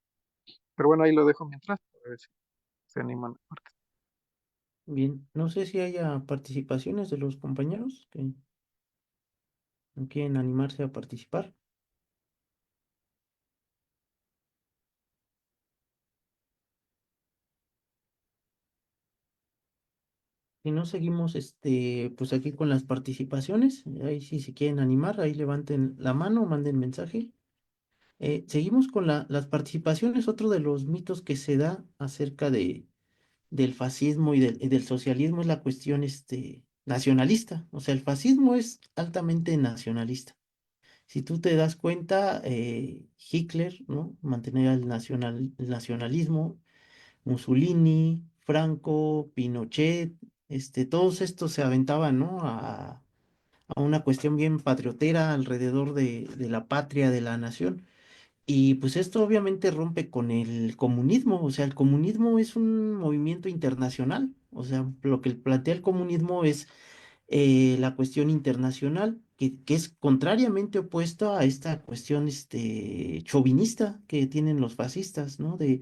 Pero bueno, ahí lo dejo mientras, a ver si se animan. Bien, no sé si haya participaciones de los compañeros que no quieren animarse a participar. Si no, seguimos pues aquí con las participaciones. Ahí si se quieren animar, ahí levanten la mano, manden mensaje. Seguimos con las participaciones. Otro de los mitos que se da acerca del fascismo y del socialismo es la cuestión nacionalista. O sea, el fascismo es altamente nacionalista. Si tú te das cuenta, Hitler, ¿no? Mantenía el nacionalismo, Mussolini, Franco, Pinochet, todos estos se aventaban, ¿no? A una cuestión bien patriotera alrededor de la patria, de la nación. Y pues esto obviamente rompe con el comunismo, o sea, el comunismo es un movimiento internacional, o sea, lo que plantea el comunismo es la cuestión internacional, que es contrariamente opuesta a esta cuestión chauvinista que tienen los fascistas, ¿no? De,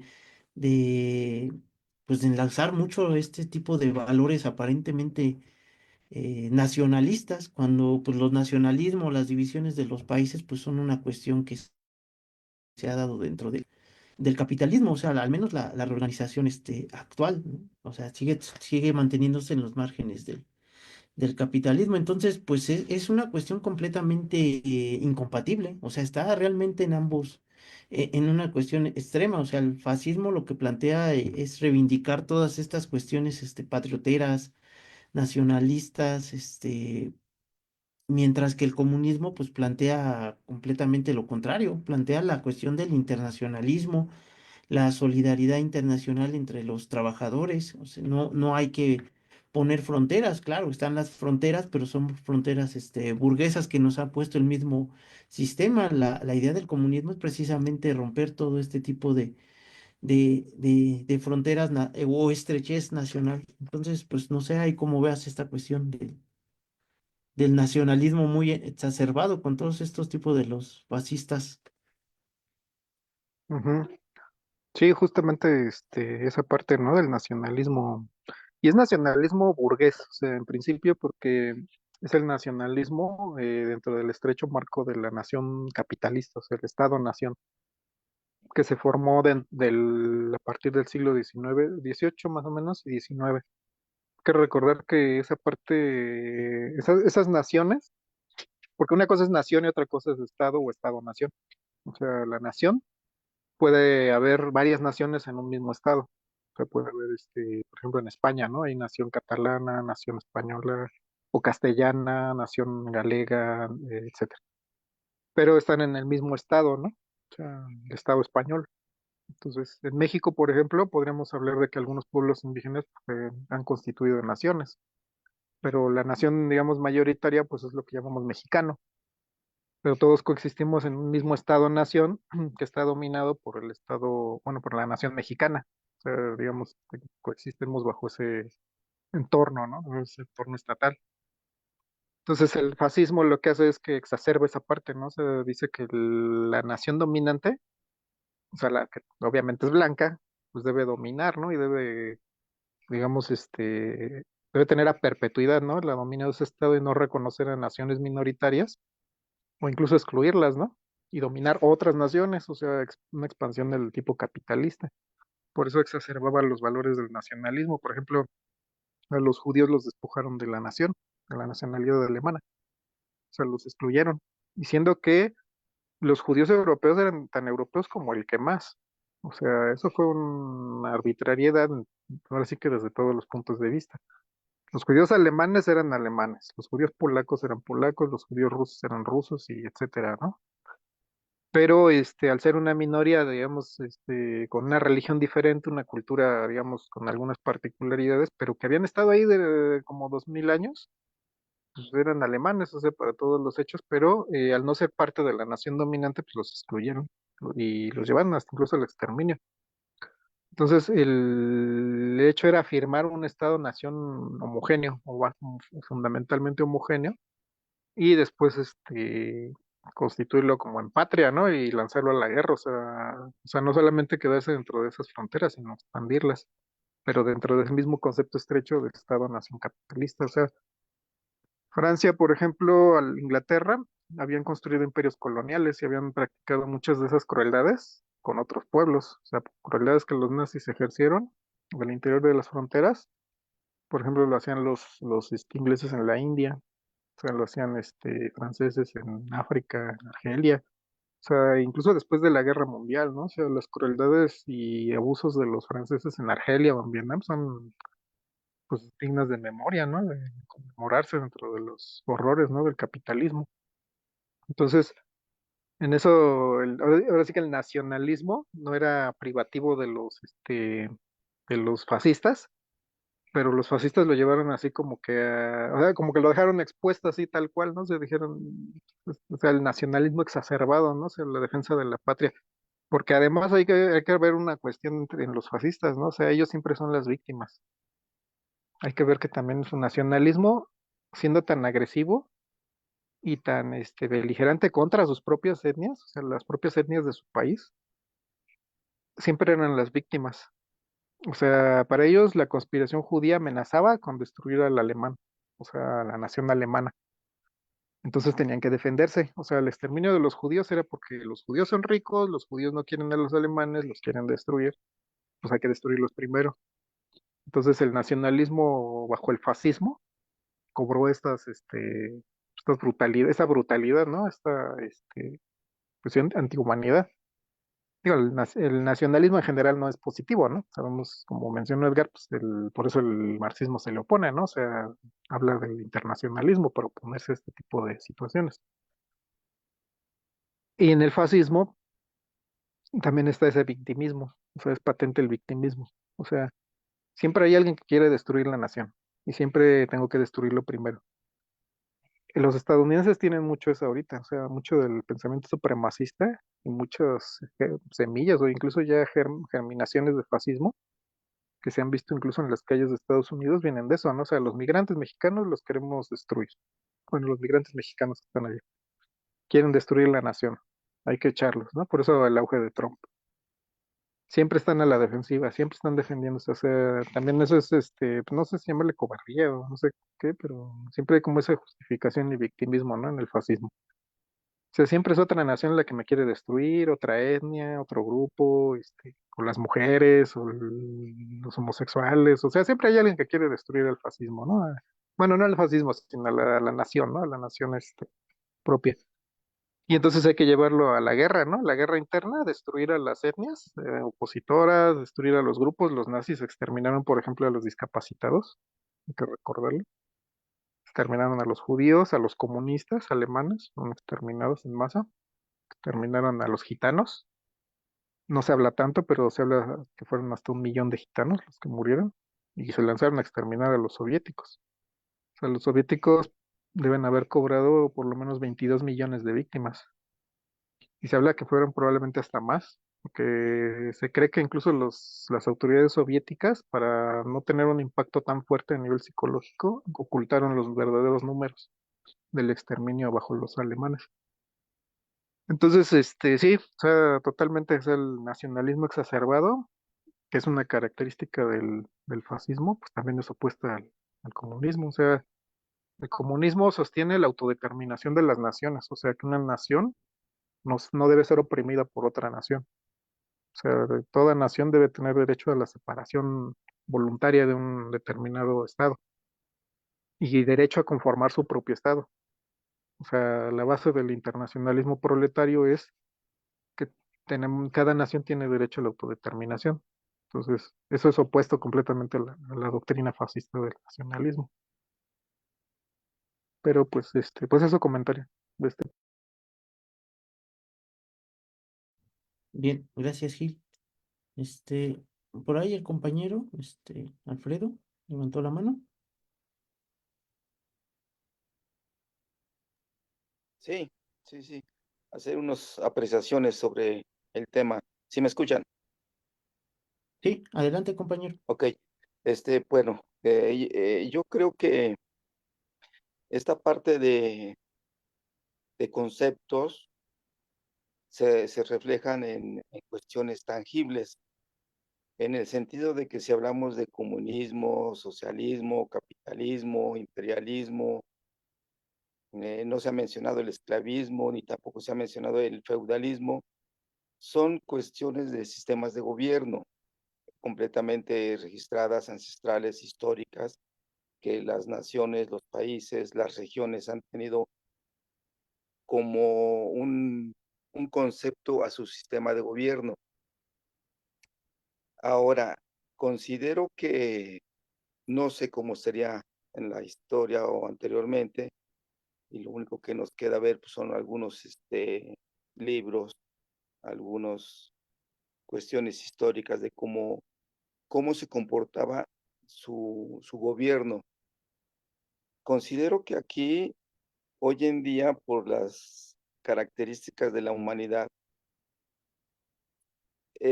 pues, de ensalzar mucho este tipo de valores aparentemente nacionalistas, cuando pues, los nacionalismos, las divisiones de los países, pues son una cuestión que se ha dado dentro del capitalismo, o sea, al menos la reorganización actual, ¿no? O sea, sigue manteniéndose en los márgenes del capitalismo. Entonces, pues es una cuestión completamente incompatible, o sea, está realmente en ambos, en una cuestión extrema, o sea, el fascismo lo que plantea es reivindicar todas estas cuestiones patrioteras, nacionalistas, mientras que el comunismo pues plantea completamente lo contrario, plantea la cuestión del internacionalismo, la solidaridad internacional entre los trabajadores. O sea, no hay que poner fronteras, claro, están las fronteras, pero son fronteras burguesas que nos ha puesto el mismo sistema. La idea del comunismo es precisamente romper todo este tipo de fronteras o estrechez nacional. Entonces, pues no sé ahí cómo veas esta cuestión del nacionalismo muy exacerbado con todos estos tipos de los fascistas. Ujú. Sí, justamente esa parte, ¿no? Del nacionalismo. Y es nacionalismo burgués, o sea, en principio porque es el nacionalismo dentro del estrecho marco de la nación capitalista, o sea, el Estado-nación, que se formó a partir del siglo XIX, XVIII más o menos, y XIX. Hay que recordar que esa parte, esas naciones, porque una cosa es nación y otra cosa es Estado o Estado-nación. O sea, la nación puede haber varias naciones en un mismo estado. O sea, puede haber, por ejemplo, en España, ¿no? Hay nación catalana, nación española o castellana, nación galega, etcétera. Pero están en el mismo estado, ¿no? O sea, el estado español. Entonces, en México, por ejemplo, podríamos hablar de que algunos pueblos indígenas han constituido naciones, pero la nación, digamos, mayoritaria, pues es lo que llamamos mexicano. pero todos coexistimos en un mismo estado-nación que está dominado por el estado, bueno, por la nación mexicana. O sea, digamos, que coexistimos bajo ese entorno, ¿no? Ese entorno estatal. Entonces el fascismo lo que hace es que exacerba esa parte, ¿no? Se dice que la nación dominante, o sea, la que obviamente es blanca, pues debe dominar, ¿no? Y debe, digamos, debe tener a perpetuidad, ¿no? La dominio de ese estado y no reconocer a naciones minoritarias o incluso excluirlas, ¿no? Y dominar otras naciones, o sea, una expansión del tipo capitalista. Por eso exacerbaba los valores del nacionalismo. Por ejemplo, a los judíos los despojaron de la nación, de la nacionalidad alemana, o sea, los excluyeron, diciendo que los judíos europeos eran tan europeos como el que más. O sea, eso fue una arbitrariedad, ahora sí que desde todos los puntos de vista. Los judíos alemanes eran alemanes, los judíos polacos eran polacos, los judíos rusos eran rusos y etcétera, ¿no? Pero al ser una minoría, digamos, con una religión diferente, una cultura, digamos, con algunas particularidades, pero que habían estado ahí de como 2000 años, pues eran alemanes, o sea, para todos los hechos, pero al no ser parte de la nación dominante, pues los excluyeron y los llevaron hasta incluso al exterminio. Entonces, el hecho era afirmar un Estado-nación homogéneo, fundamentalmente homogéneo, y después constituirlo como en patria, ¿no? Y lanzarlo a la guerra, o sea, no solamente quedarse dentro de esas fronteras, sino expandirlas, pero dentro del mismo concepto estrecho de Estado-nación capitalista. O sea, Francia, por ejemplo, al Inglaterra, habían construido imperios coloniales y habían practicado muchas de esas crueldades con otros pueblos, o sea, crueldades que los nazis ejercieron al interior de las fronteras. Por ejemplo, lo hacían los ingleses en la India, o sea, lo hacían franceses en África, en Argelia, o sea, incluso después de la Guerra Mundial, ¿no? O sea, las crueldades y abusos de los franceses en Argelia o en Vietnam son pues dignas de memoria, ¿no? De conmemorarse dentro de los horrores, ¿no? Del capitalismo. Entonces, en eso, ahora sí que el nacionalismo no era privativo de los fascistas, pero los fascistas lo llevaron así como que, o sea, como que lo dejaron expuesto así tal cual, ¿no? Se dijeron, pues, o sea, el nacionalismo exacerbado, ¿no? O sea, la defensa de la patria. Porque además hay que ver una cuestión en los fascistas, ¿no? O sea, ellos siempre son las víctimas. Hay que ver que también su nacionalismo, siendo tan agresivo y tan beligerante contra sus propias etnias, o sea, las propias etnias de su país, siempre eran las víctimas. O sea, para ellos la conspiración judía amenazaba con destruir al alemán, o sea, a la nación alemana. Entonces tenían que defenderse. O sea, el exterminio de los judíos era porque los judíos son ricos, los judíos no quieren a los alemanes, los quieren destruir, pues hay que destruirlos primero. Entonces el nacionalismo bajo el fascismo cobró estas brutalidades, esa brutalidad, ¿no? Esta pues, antihumanidad. Digo, el nacionalismo en general no es positivo, ¿no? Sabemos, como mencionó Edgar, pues por eso el marxismo se le opone, ¿no? O sea, habla del internacionalismo para oponerse a este tipo de situaciones. Y en el fascismo también está ese victimismo, o sea, es patente el victimismo. O sea, siempre hay alguien que quiere destruir la nación y siempre tengo que destruirlo primero. Los estadounidenses tienen mucho eso ahorita, o sea, mucho del pensamiento supremacista y muchas semillas o incluso ya germinaciones de fascismo que se han visto incluso en las calles de Estados Unidos vienen de eso, ¿no? O sea, los migrantes mexicanos los queremos destruir. Bueno, los migrantes mexicanos que están allá quieren destruir la nación. Hay que echarlos, ¿no? Por eso el auge de Trump. Siempre están a la defensiva, siempre están defendiéndose. O sea, también eso es, no sé si llamarle cobardía o no sé qué, pero siempre hay como esa justificación y victimismo, ¿no? En el fascismo. O sea, siempre es otra nación la que me quiere destruir, otra etnia, otro grupo, o las mujeres, o los homosexuales. O sea, siempre hay alguien que quiere destruir el fascismo, ¿no? Bueno, no el fascismo, sino la nación, ¿no? La nación propia. Y entonces hay que llevarlo a la guerra, ¿no? La guerra interna, destruir a las etnias opositoras, destruir a los grupos. Los nazis exterminaron, por ejemplo, a los discapacitados, hay que recordarlo. Exterminaron a los judíos, a los comunistas alemanes, fueron exterminados en masa. Terminaron a los gitanos. No se habla tanto, pero se habla que fueron hasta 1 millón de gitanos los que murieron y se lanzaron a exterminar a los soviéticos. O sea, los soviéticos, deben haber cobrado por lo menos 22 millones de víctimas. Y se habla que fueron probablemente hasta más, porque se cree que incluso las autoridades soviéticas, para no tener un impacto tan fuerte a nivel psicológico, ocultaron los verdaderos números del exterminio bajo los alemanes. Entonces, sí, o sea, totalmente es el nacionalismo exacerbado, que es una característica del fascismo, pues también es opuesta al comunismo. O sea, el comunismo sostiene la autodeterminación de las naciones, o sea, que una nación no debe ser oprimida por otra nación. O sea, toda nación debe tener derecho a la separación voluntaria de un determinado estado y derecho a conformar su propio estado. O sea, la base del internacionalismo proletario es que cada nación tiene derecho a la autodeterminación. Entonces, eso es opuesto completamente a la doctrina fascista del nacionalismo. Pero pues, pues eso comentario. Este, Bien, gracias, Gil. Este, por ahí el compañero, Alfredo, levantó la mano. Sí, sí, sí. Hacer unas apreciaciones sobre el tema. ¿Sí me escuchan? Sí, adelante, compañero. Ok. Bueno, yo creo que esta parte de conceptos se reflejan en cuestiones tangibles, en el sentido de que si hablamos de comunismo, socialismo, capitalismo, imperialismo, no se ha mencionado el esclavismo, ni tampoco se ha mencionado el feudalismo, son cuestiones de sistemas de gobierno completamente registradas, ancestrales, históricas, que las naciones, los países, las regiones han tenido como un concepto a su sistema de gobierno. Ahora, considero que no sé cómo sería en la historia o anteriormente, y lo único que nos queda ver pues, son algunos libros, algunas cuestiones históricas de cómo se comportaba su gobierno. Considero que aquí, hoy en día, por las características de la humanidad,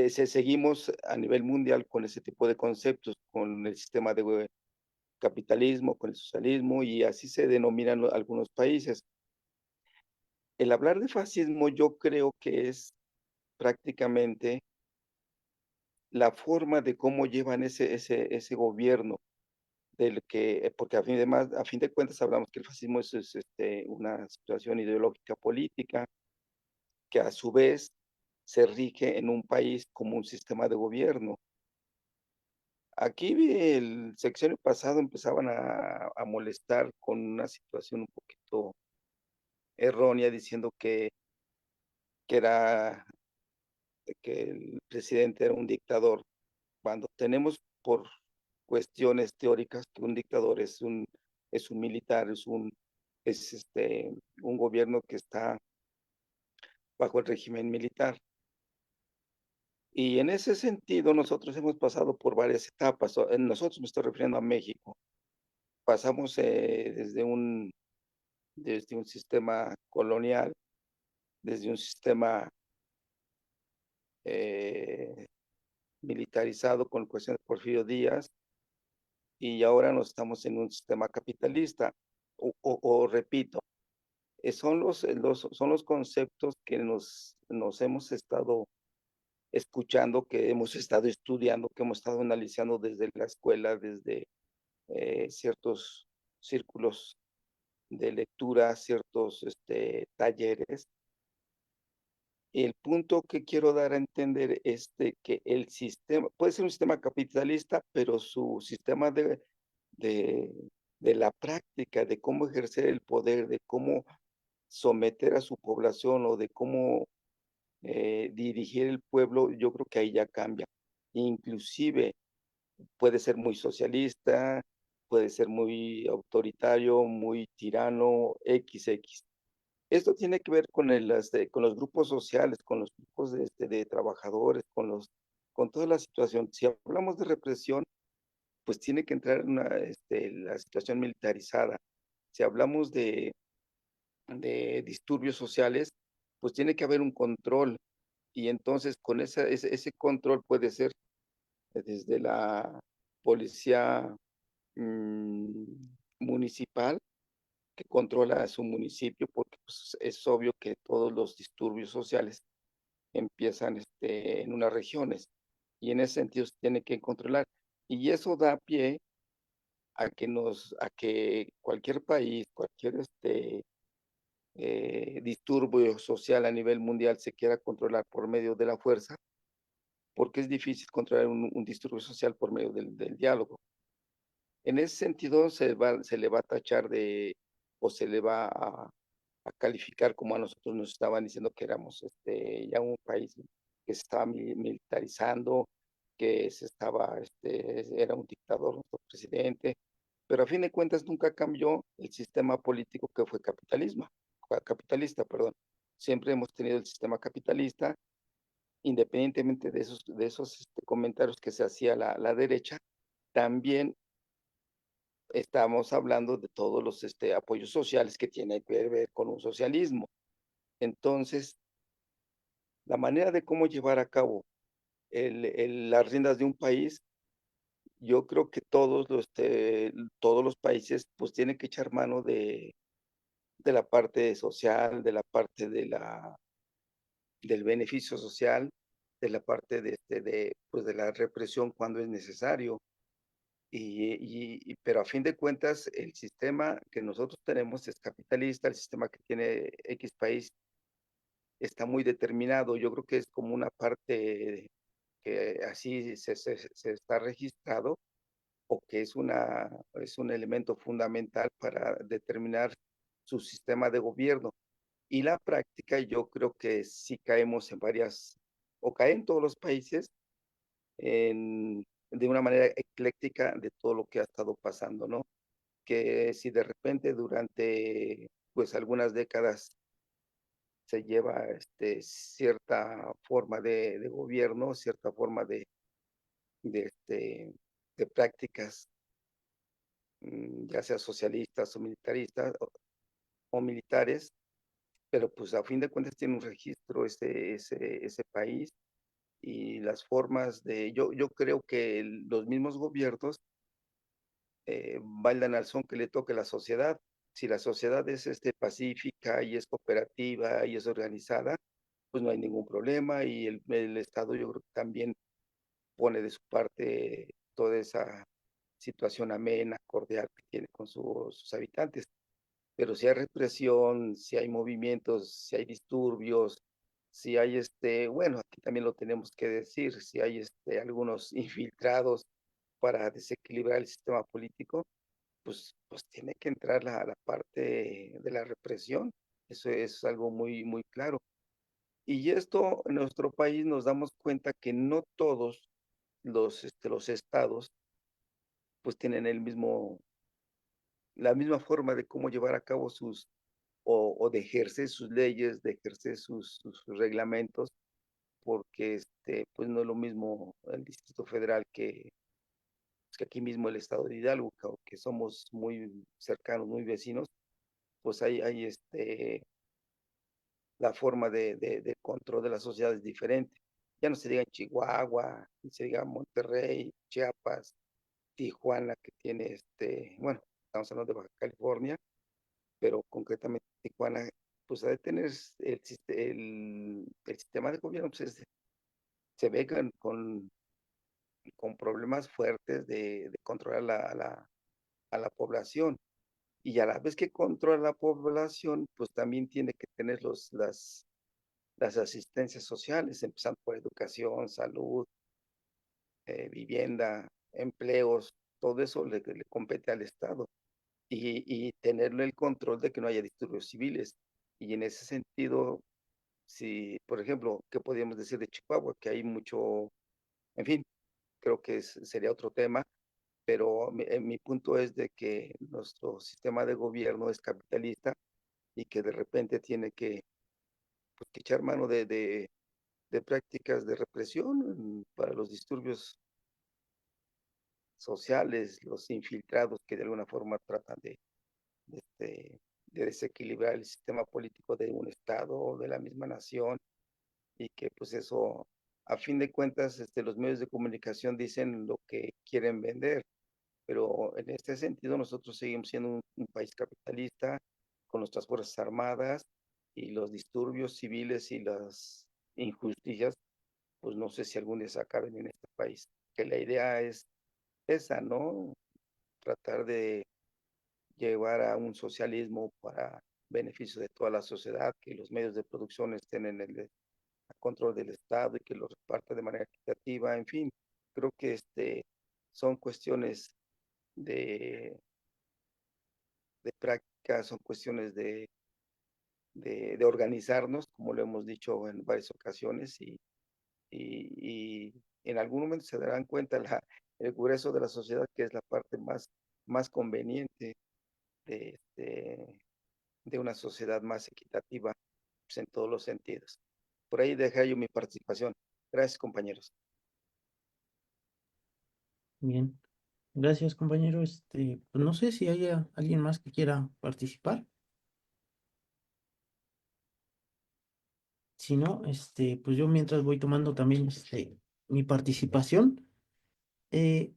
seguimos a nivel mundial con ese tipo de conceptos, con el sistema de capitalismo, con el socialismo, y así se denominan algunos países. El hablar de fascismo yo creo que es prácticamente la forma de cómo llevan ese gobierno, del que, porque a fin de cuentas hablamos que el fascismo es una situación ideológica política que a su vez se rige en un país como un sistema de gobierno. Aquí el sexenio pasado empezaban a molestar con una situación un poquito errónea, diciendo era que el presidente era un dictador, cuando tenemos por cuestiones teóricas que un dictador es un militar, es un gobierno que está bajo el régimen militar. Y en ese sentido, nosotros hemos pasado por varias etapas. Nosotros, me estoy refiriendo a México. Pasamos desde un sistema colonial, desde un sistema eh, militarizado con cuestiones de Porfirio Díaz, y ahora nos estamos en un sistema capitalista. O repito, son los conceptos que nos hemos estado escuchando, que hemos estado estudiando, que hemos estado analizando desde la escuela, desde ciertos círculos de lectura, ciertos talleres. El punto que quiero dar a entender es de que el sistema puede ser un sistema capitalista, pero su sistema de, de la práctica, de cómo ejercer el poder, de cómo someter a su población o de cómo dirigir el pueblo, yo creo que ahí ya cambia. Inclusive puede ser muy socialista, puede ser muy autoritario, muy tirano, XX. Esto tiene que ver con los grupos sociales, con los grupos de trabajadores, con toda la situación. Si hablamos de represión, pues tiene que entrar la situación militarizada. Si hablamos de disturbios sociales, pues tiene que haber un control y entonces con ese control puede ser desde la policía mm, municipal que controla a su municipio, porque pues, es obvio que todos los disturbios sociales empiezan en unas regiones y en ese sentido se tiene que controlar. Y eso da pie a que cualquier país, cualquier disturbio social a nivel mundial se quiera controlar por medio de la fuerza, porque es difícil controlar un disturbio social por medio del diálogo. En ese sentido, se le va a tachar de, o se le va a calificar como a nosotros nos estaban diciendo que éramos ya un país que se estaba militarizando, que era un dictador nuestro presidente, pero a fin de cuentas nunca cambió el sistema político que fue capitalista, perdón. Siempre hemos tenido el sistema capitalista, independientemente de esos comentarios que se hacía la derecha, también estamos hablando de todos los apoyos sociales que tienen que ver con un socialismo. Entonces, la manera de cómo llevar a cabo las riendas de un país, yo creo que todos los países pues tienen que echar mano de la parte social, de la parte del beneficio social, de la parte pues de la represión cuando es necesario. Pero a fin de cuentas, el sistema que nosotros tenemos es capitalista, el sistema que tiene X país está muy determinado. Yo creo que es como una parte que así se está registrado o que es un elemento fundamental para determinar su sistema de gobierno. Y la práctica, yo creo que sí caemos en o caen todos los países de una manera ecléctica de todo lo que ha estado pasando, ¿no? Que si de repente durante, pues, algunas décadas se lleva, cierta forma de gobierno, cierta forma de, este, de prácticas, ya sea socialistas o militaristas o militares, pero, pues, a fin de cuentas tiene un registro ese país y las formas yo creo que los mismos gobiernos bailan al son que le toque la sociedad. Si la sociedad es pacífica y es cooperativa y es organizada, pues no hay ningún problema y el Estado yo creo que también pone de su parte toda esa situación amena, cordial que tiene con sus habitantes. Pero si hay represión, si hay movimientos, si hay disturbios, si hay bueno, aquí también lo tenemos que decir, si hay algunos infiltrados para desequilibrar el sistema político, pues tiene que entrar la parte de la represión. Eso es algo muy, muy claro. Y esto en nuestro país nos damos cuenta que no todos los estados pues tienen la misma forma de cómo llevar a cabo o de ejercer sus leyes, de ejercer sus reglamentos, porque pues no es lo mismo el Distrito Federal que aquí mismo el estado de Hidalgo, que somos muy cercanos, muy vecinos, pues hay la forma de control de la sociedad es diferente. Ya no se diga en Chihuahua, ni se diga Monterrey, Chiapas, Tijuana, que tiene bueno, estamos hablando de Baja California, pero concretamente Tijuana, pues ha de tener el sistema de gobierno, pues se ve con problemas fuertes de controlar a la población. Y a la vez que controla la población, pues también tiene que tener las asistencias sociales, empezando por educación, salud, vivienda, empleos, todo eso le compete al Estado y tenerle el control de que no haya disturbios civiles. Y en ese sentido, si, por ejemplo, ¿qué podríamos decir de Chihuahua? Que hay mucho, en fin, creo que sería otro tema, pero mi punto es de que nuestro sistema de gobierno es capitalista y que de repente tiene pues, que echar mano de prácticas de represión para los disturbios sociales, los infiltrados que de alguna forma tratan de desequilibrar el sistema político de un estado o de la misma nación, y que pues eso, a fin de cuentas, los medios de comunicación dicen lo que quieren vender, pero en este sentido nosotros seguimos siendo un país capitalista con nuestras fuerzas armadas, y los disturbios civiles y las injusticias, pues no sé si algún día se acaben en este país. Que la idea es esa, ¿no? Tratar de llevar a un socialismo para beneficio de toda la sociedad, que los medios de producción estén en el control del Estado y que lo reparta de manera equitativa, en fin, creo que son cuestiones de, de práctica, son cuestiones de organizarnos, como lo hemos dicho en varias ocasiones, y en algún momento se darán cuenta el grueso de la sociedad que es la parte más conveniente de, de una sociedad más equitativa, pues, en todos los sentidos. Por ahí dejo yo mi participación. Gracias, compañeros. Bien, gracias, compañero. Pues no sé si haya alguien más que quiera participar. Si no, pues yo mientras voy tomando también mi participación. eh,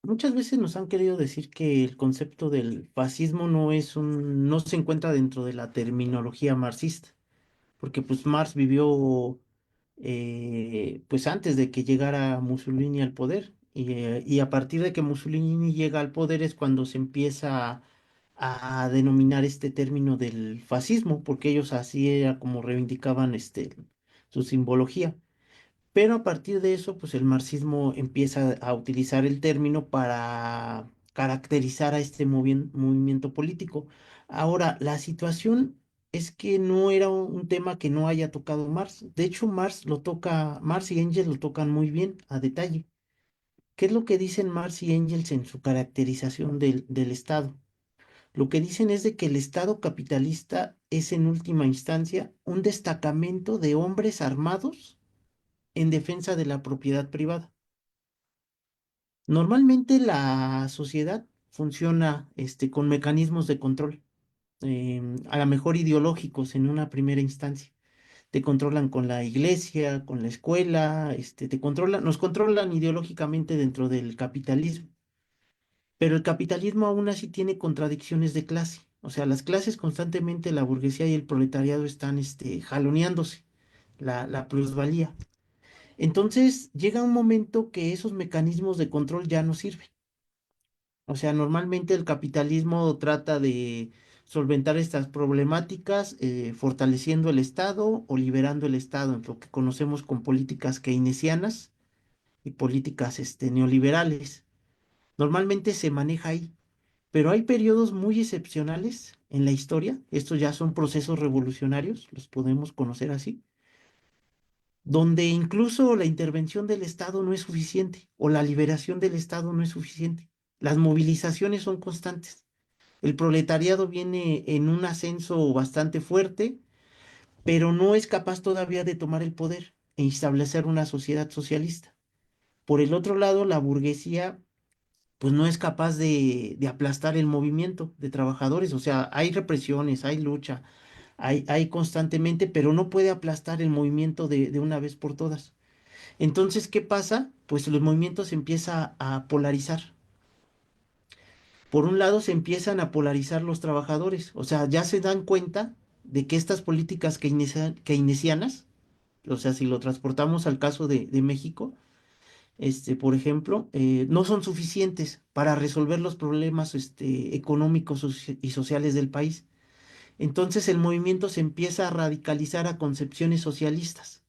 Muchas veces nos han querido decir que el concepto del fascismo no se encuentra dentro de la terminología marxista, porque pues Marx vivió pues antes de que llegara Mussolini al poder, y a partir de que Mussolini llega al poder es cuando se empieza a denominar este término del fascismo, porque ellos así era como reivindicaban su simbología. Pero a partir de eso, pues el marxismo empieza a utilizar el término para caracterizar a este movimiento político. Ahora, la situación es que no era un tema que no haya tocado Marx. De hecho, Marx y Engels lo tocan muy bien, a detalle. ¿Qué es lo que dicen Marx y Engels en su caracterización del Estado? Lo que dicen es de que el Estado capitalista es en última instancia un destacamento de hombres armados en defensa de la propiedad privada. Normalmente la sociedad funciona con mecanismos de control, a lo mejor ideológicos en una primera instancia. Te controlan con la iglesia, con la escuela, nos controlan ideológicamente dentro del capitalismo. Pero el capitalismo aún así tiene contradicciones de clase. O sea, las clases constantemente, la burguesía y el proletariado están jaloneándose la plusvalía. Entonces llega un momento que esos mecanismos de control ya no sirven. O sea, normalmente el capitalismo trata de solventar estas problemáticas fortaleciendo el Estado o liberando el Estado, en lo que conocemos con políticas keynesianas y políticas neoliberales. Normalmente se maneja ahí, pero hay periodos muy excepcionales en la historia, estos ya son procesos revolucionarios, los podemos conocer así, donde incluso la intervención del Estado no es suficiente o la liberación del Estado no es suficiente. Las movilizaciones son constantes. El proletariado viene en un ascenso bastante fuerte, pero no es capaz todavía de tomar el poder e establecer una sociedad socialista. Por el otro lado, la burguesía pues no es capaz de aplastar el movimiento de trabajadores. O sea, hay represiones, hay lucha, hay constantemente, pero no puede aplastar el movimiento de una vez por todas. Entonces, ¿qué pasa? Pues los movimientos se empiezan a polarizar. Por un lado, se empiezan a polarizar los trabajadores, o sea, ya se dan cuenta de que estas políticas keynesianas, o sea, si lo transportamos al caso de México, por ejemplo, no son suficientes para resolver los problemas económicos y sociales del país. Entonces el movimiento se empieza a radicalizar a concepciones socialistas,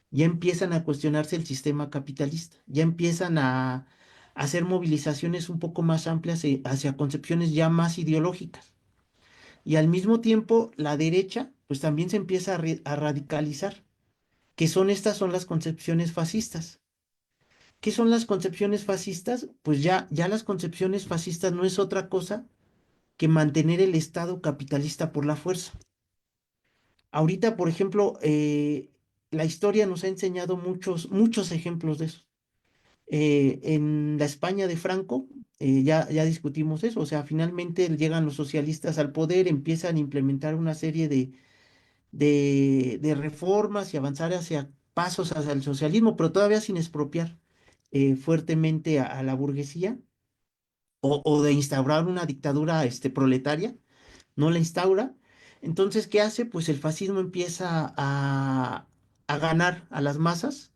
ya empiezan a cuestionarse el sistema capitalista, ya empiezan a hacer movilizaciones un poco más amplias hacia concepciones ya más ideológicas. Y al mismo tiempo, la derecha, pues también se empieza a radicalizar, que son las concepciones fascistas. ¿Qué son las concepciones fascistas? Pues ya las concepciones fascistas no es otra cosa que mantener el Estado capitalista por la fuerza. Ahorita, por ejemplo, la historia nos ha enseñado muchos ejemplos de eso. En la España de Franco, ya discutimos eso, o sea, finalmente llegan los socialistas al poder, empiezan a implementar una serie de reformas y avanzar hacia pasos hacia el socialismo, pero todavía sin expropiar fuertemente a la burguesía o de instaurar una dictadura proletaria, no la instaura. Entonces, ¿qué hace? Pues el fascismo empieza a ganar a las masas,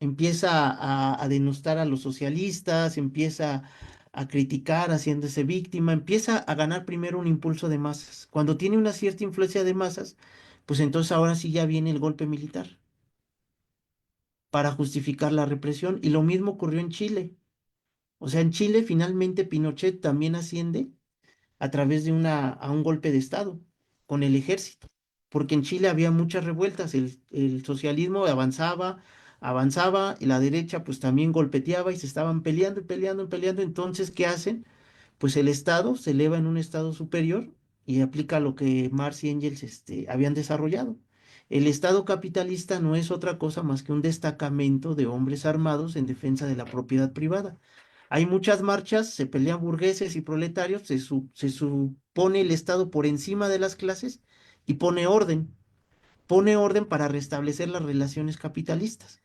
empieza a denostar a los socialistas, empieza a criticar haciéndose víctima, empieza a ganar primero un impulso de masas. Cuando tiene una cierta influencia de masas, pues entonces ahora sí ya viene el golpe militar para justificar la represión. Y lo mismo ocurrió en Chile. O sea, en Chile finalmente Pinochet también asciende a través de a un golpe de Estado con el ejército, porque en Chile había muchas revueltas, el socialismo avanzaba, avanzaba, y la derecha pues también golpeteaba y se estaban peleando y peleando y peleando. Entonces, ¿qué hacen? Pues el Estado se eleva en un Estado superior y aplica lo que Marx y Engels habían desarrollado. El Estado capitalista no es otra cosa más que un destacamento de hombres armados en defensa de la propiedad privada. Hay muchas marchas, se pelean burgueses y proletarios, se supone el Estado por encima de las clases y pone orden para restablecer las relaciones capitalistas.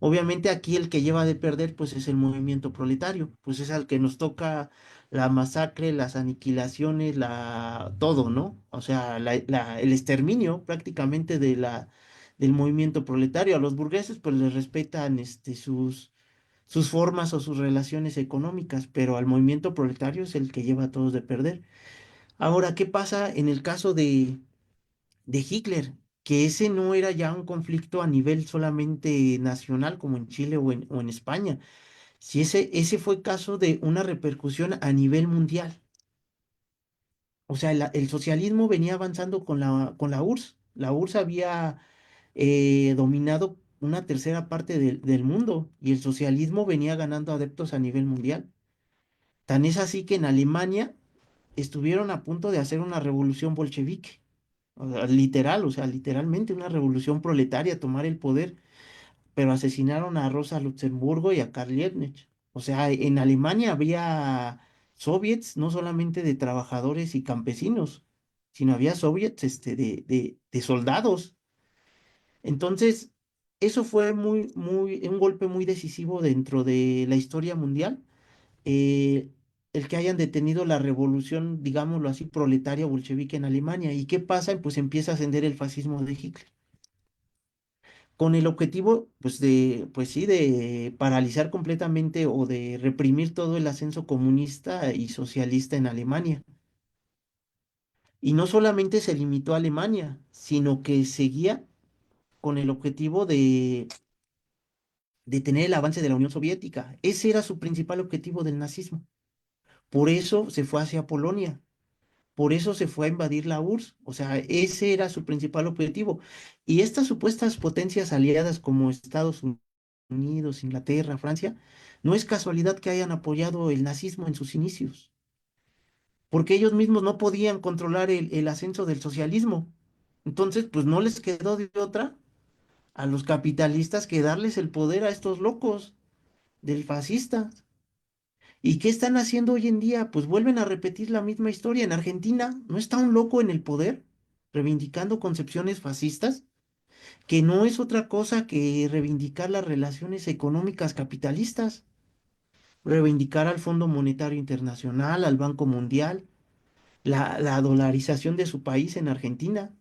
Obviamente aquí el que lleva de perder pues es el movimiento proletario, pues es al que nos toca la masacre, las aniquilaciones, todo, ¿no? O sea, el exterminio prácticamente del movimiento proletario. A los burgueses pues les respetan sus formas o sus relaciones económicas, pero al movimiento proletario es el que lleva a todos de perder. Ahora, ¿qué pasa en el caso de Hitler? Que ese no era ya un conflicto a nivel solamente nacional como en Chile o en España. Si ese fue caso de una repercusión a nivel mundial. O sea, el socialismo venía avanzando con la URSS. La URSS había dominado una tercera parte del mundo y el socialismo venía ganando adeptos a nivel mundial. Tan es así que en Alemania estuvieron a punto de hacer una revolución bolchevique, o sea, literal, o sea, literalmente una revolución proletaria, tomar el poder, pero asesinaron a Rosa Luxemburgo y a Karl Liebknecht. O sea, en Alemania había soviets, no solamente de trabajadores y campesinos, sino había soviets de soldados. Entonces, eso fue un golpe muy decisivo dentro de la historia mundial, eh, el que hayan detenido la revolución, digámoslo así, proletaria bolchevique en Alemania. ¿Y qué pasa? Pues empieza a ascender el fascismo de Hitler, con el objetivo, pues sí, de paralizar completamente o de reprimir todo el ascenso comunista y socialista en Alemania. Y no solamente se limitó a Alemania, sino que seguía con el objetivo de detener el avance de la Unión Soviética. Ese era su principal objetivo del nazismo. Por eso se fue hacia Polonia. Por eso se fue a invadir la URSS. O sea, ese era su principal objetivo. Y estas supuestas potencias aliadas como Estados Unidos, Inglaterra, Francia, no es casualidad que hayan apoyado el nazismo en sus inicios, porque ellos mismos no podían controlar el ascenso del socialismo. Entonces, pues no les quedó de otra a los capitalistas que darles el poder a estos locos del fascista. ¿Y qué están haciendo hoy en día? Pues vuelven a repetir la misma historia. En Argentina no está un loco en el poder reivindicando concepciones fascistas, que no es otra cosa que reivindicar las relaciones económicas capitalistas, reivindicar al Fondo Monetario Internacional, al Banco Mundial, la dolarización de su país en Argentina.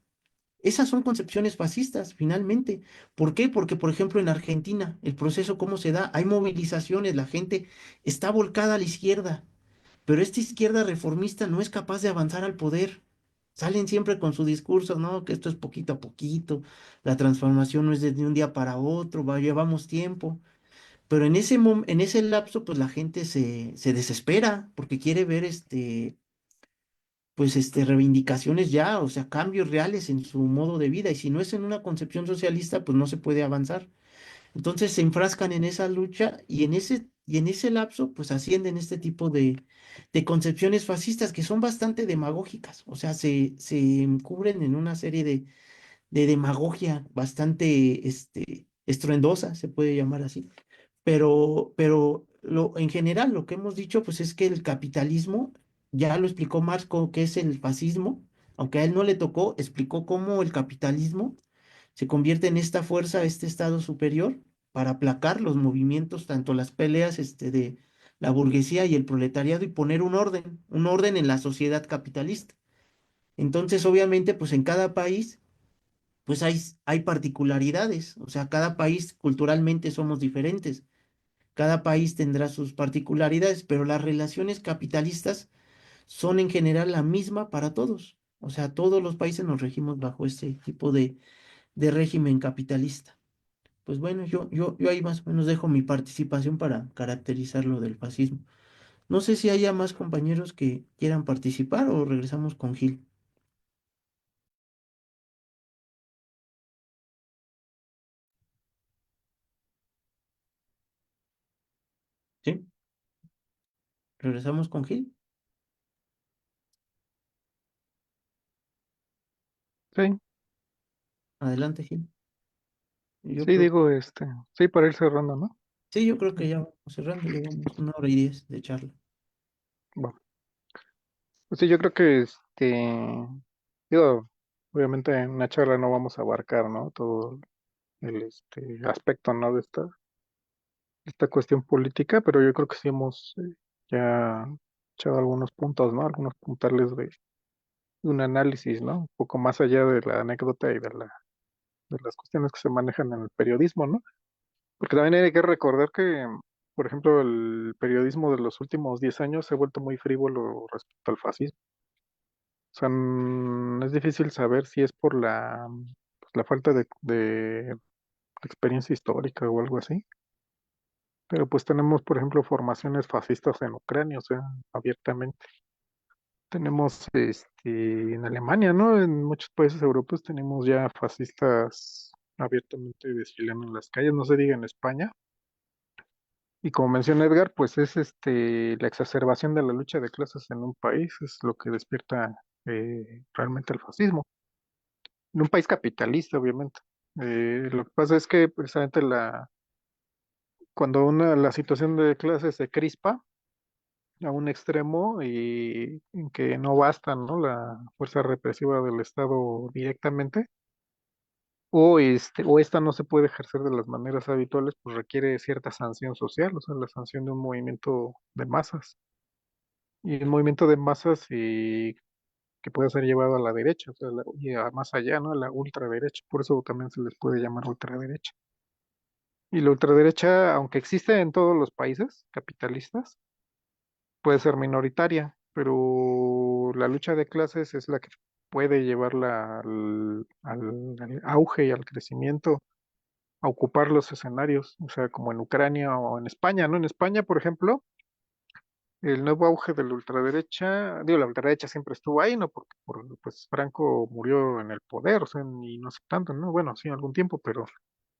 Esas son concepciones fascistas, finalmente. ¿Por qué? Porque, por ejemplo, en Argentina, el proceso, ¿cómo se da? Hay movilizaciones, la gente está volcada a la izquierda. Pero esta izquierda reformista no es capaz de avanzar al poder. Salen siempre con su discurso, ¿no? Que esto es poquito a poquito, la transformación no es de un día para otro, llevamos tiempo. Pero en ese lapso, pues la gente se desespera porque quiere ver pues reivindicaciones ya, o sea, cambios reales en su modo de vida. Y si no es en una concepción socialista, pues no se puede avanzar. Entonces se enfrascan en esa lucha y en ese lapso pues ascienden este tipo de concepciones fascistas que son bastante demagógicas, o sea, se cubren en una serie de demagogia bastante estruendosa, se puede llamar así. En general lo que hemos dicho pues es que el capitalismo, ya lo explicó Marx que es el fascismo, aunque a él no le tocó, explicó cómo el capitalismo se convierte en esta fuerza, este estado superior para aplacar los movimientos, tanto las peleas de la burguesía y el proletariado y poner un orden en la sociedad capitalista. Entonces, obviamente, pues en cada país pues hay particularidades, o sea, cada país culturalmente somos diferentes. Cada país tendrá sus particularidades, pero las relaciones capitalistas son en general la misma para todos. O sea, todos los países nos regimos bajo este tipo de régimen capitalista. Pues bueno, yo ahí más o menos dejo mi participación para caracterizar lo del fascismo. No sé si haya más compañeros que quieran participar o regresamos con Gil. ¿Sí? ¿Regresamos con Gil? Sí, Adelante, Gil. Yo sí, creo, digo, sí, para ir cerrando, ¿no? sí, yo creo que Sí, ya vamos cerrando, llevamos 1 hora y 10 de charla. bueno, pues sí, yo creo que, digo, obviamente en una charla no vamos a abarcar, ¿no? Todo el, aspecto, ¿no? De esta cuestión política, pero yo creo que sí hemos ya echado algunos puntos, ¿no? Algunos puntales de un análisis, ¿no? Un poco más allá de la anécdota y de las cuestiones que se manejan en el periodismo, ¿no? Porque también hay que recordar que, por ejemplo, el periodismo de los últimos 10 años se ha vuelto muy frívolo respecto al fascismo. O sea, es difícil saber si es por pues, la falta de experiencia histórica o algo así. Pero pues tenemos, por ejemplo, formaciones fascistas en Ucrania, o sea, abiertamente. Tenemos en Alemania, ¿no? En muchos países europeos tenemos ya fascistas abiertamente desfilando en las calles, no se diga en España. Y como menciona Edgar, pues es la exacerbación de la lucha de clases en un país, es lo que despierta realmente el fascismo. En un país capitalista, obviamente. Lo que pasa es que precisamente cuando la situación de clases se crispa a un extremo y en que no basta, ¿no? La fuerza represiva del Estado directamente, o esta no se puede ejercer de las maneras habituales, pues requiere cierta sanción social, o sea, la sanción de un movimiento de masas. Y un movimiento de masas que puede ser llevado a la derecha, o sea, y más allá, ¿no? A la ultraderecha. Por eso también se les puede llamar ultraderecha. Y la ultraderecha, aunque existe en todos los países capitalistas, puede ser minoritaria, pero la lucha de clases es la que puede llevarla al auge y al crecimiento, a ocupar los escenarios, o sea, como en Ucrania o en España, ¿no? En España, por ejemplo, el nuevo auge de la ultraderecha, digo, la ultraderecha siempre estuvo ahí, ¿no? Porque pues Franco murió en el poder, o sea, y no sé tanto, ¿no? Bueno, sí, algún tiempo, pero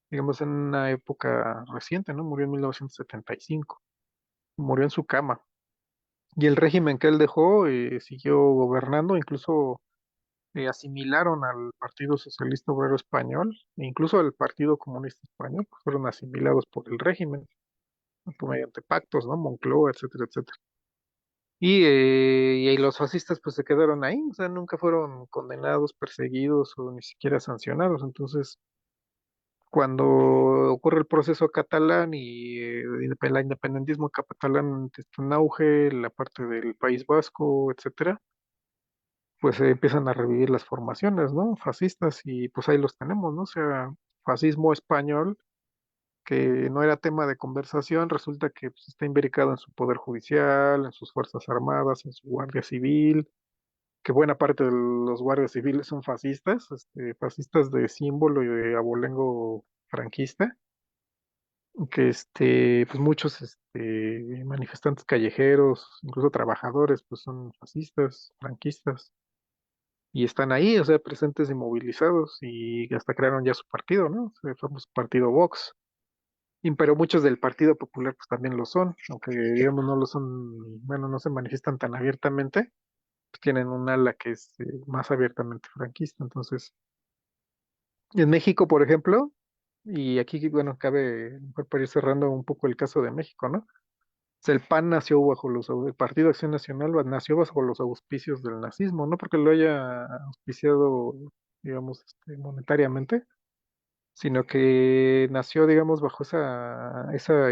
digamos en una época reciente, ¿no? Murió en 1975, murió en su cama. Y el régimen que él dejó siguió gobernando, incluso asimilaron al Partido Socialista Obrero Español, e incluso al Partido Comunista Español, pues fueron asimilados por el régimen, mediante pactos, ¿no? Moncloa, etcétera, etcétera. Y los fascistas pues se quedaron ahí, o sea, nunca fueron condenados, perseguidos o ni siquiera sancionados. Entonces, cuando ocurre el proceso catalán y el independentismo catalán está en auge, la parte del País Vasco, etcétera, pues se empiezan a revivir las formaciones, ¿no? Fascistas y pues ahí los tenemos, ¿no? O sea, fascismo español que no era tema de conversación, resulta que pues, está imbricado en su poder judicial, en sus fuerzas armadas, en su guardia civil, que buena parte de los guardias civiles son fascistas, fascistas de símbolo y de abolengo franquista, que pues muchos manifestantes callejeros, incluso trabajadores, pues son fascistas, franquistas, y están ahí, o sea, presentes y movilizados, y hasta crearon ya su partido, ¿no? El famoso partido Vox. Pero muchos del Partido Popular pues también lo son, aunque digamos no lo son, bueno, no se manifiestan tan abiertamente, pues tienen un ala que es más abiertamente franquista. Entonces, en México, por ejemplo, Y aquí, bueno, cabe, mejor para ir cerrando un poco el caso de México, ¿no? Sea, el PAN nació bajo el Partido Acción Nacional nació bajo los auspicios del nazismo, no porque lo haya auspiciado, digamos, monetariamente, sino que nació, digamos, bajo esa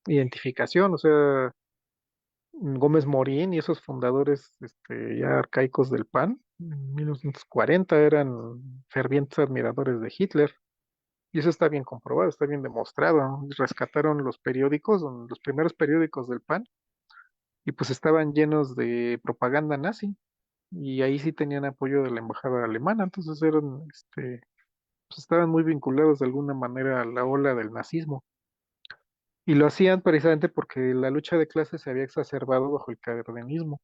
identificación, o sea, Gómez Morín y esos fundadores, ya arcaicos del PAN, en 1940 eran fervientes admiradores de Hitler. Y eso está bien comprobado, está bien demostrado, ¿no? Rescataron los periódicos, los primeros periódicos del PAN, y pues estaban llenos de propaganda nazi y ahí sí tenían apoyo de la embajada alemana, entonces pues estaban muy vinculados de alguna manera a la ola del nazismo y lo hacían precisamente porque la lucha de clases se había exacerbado bajo el cardenismo,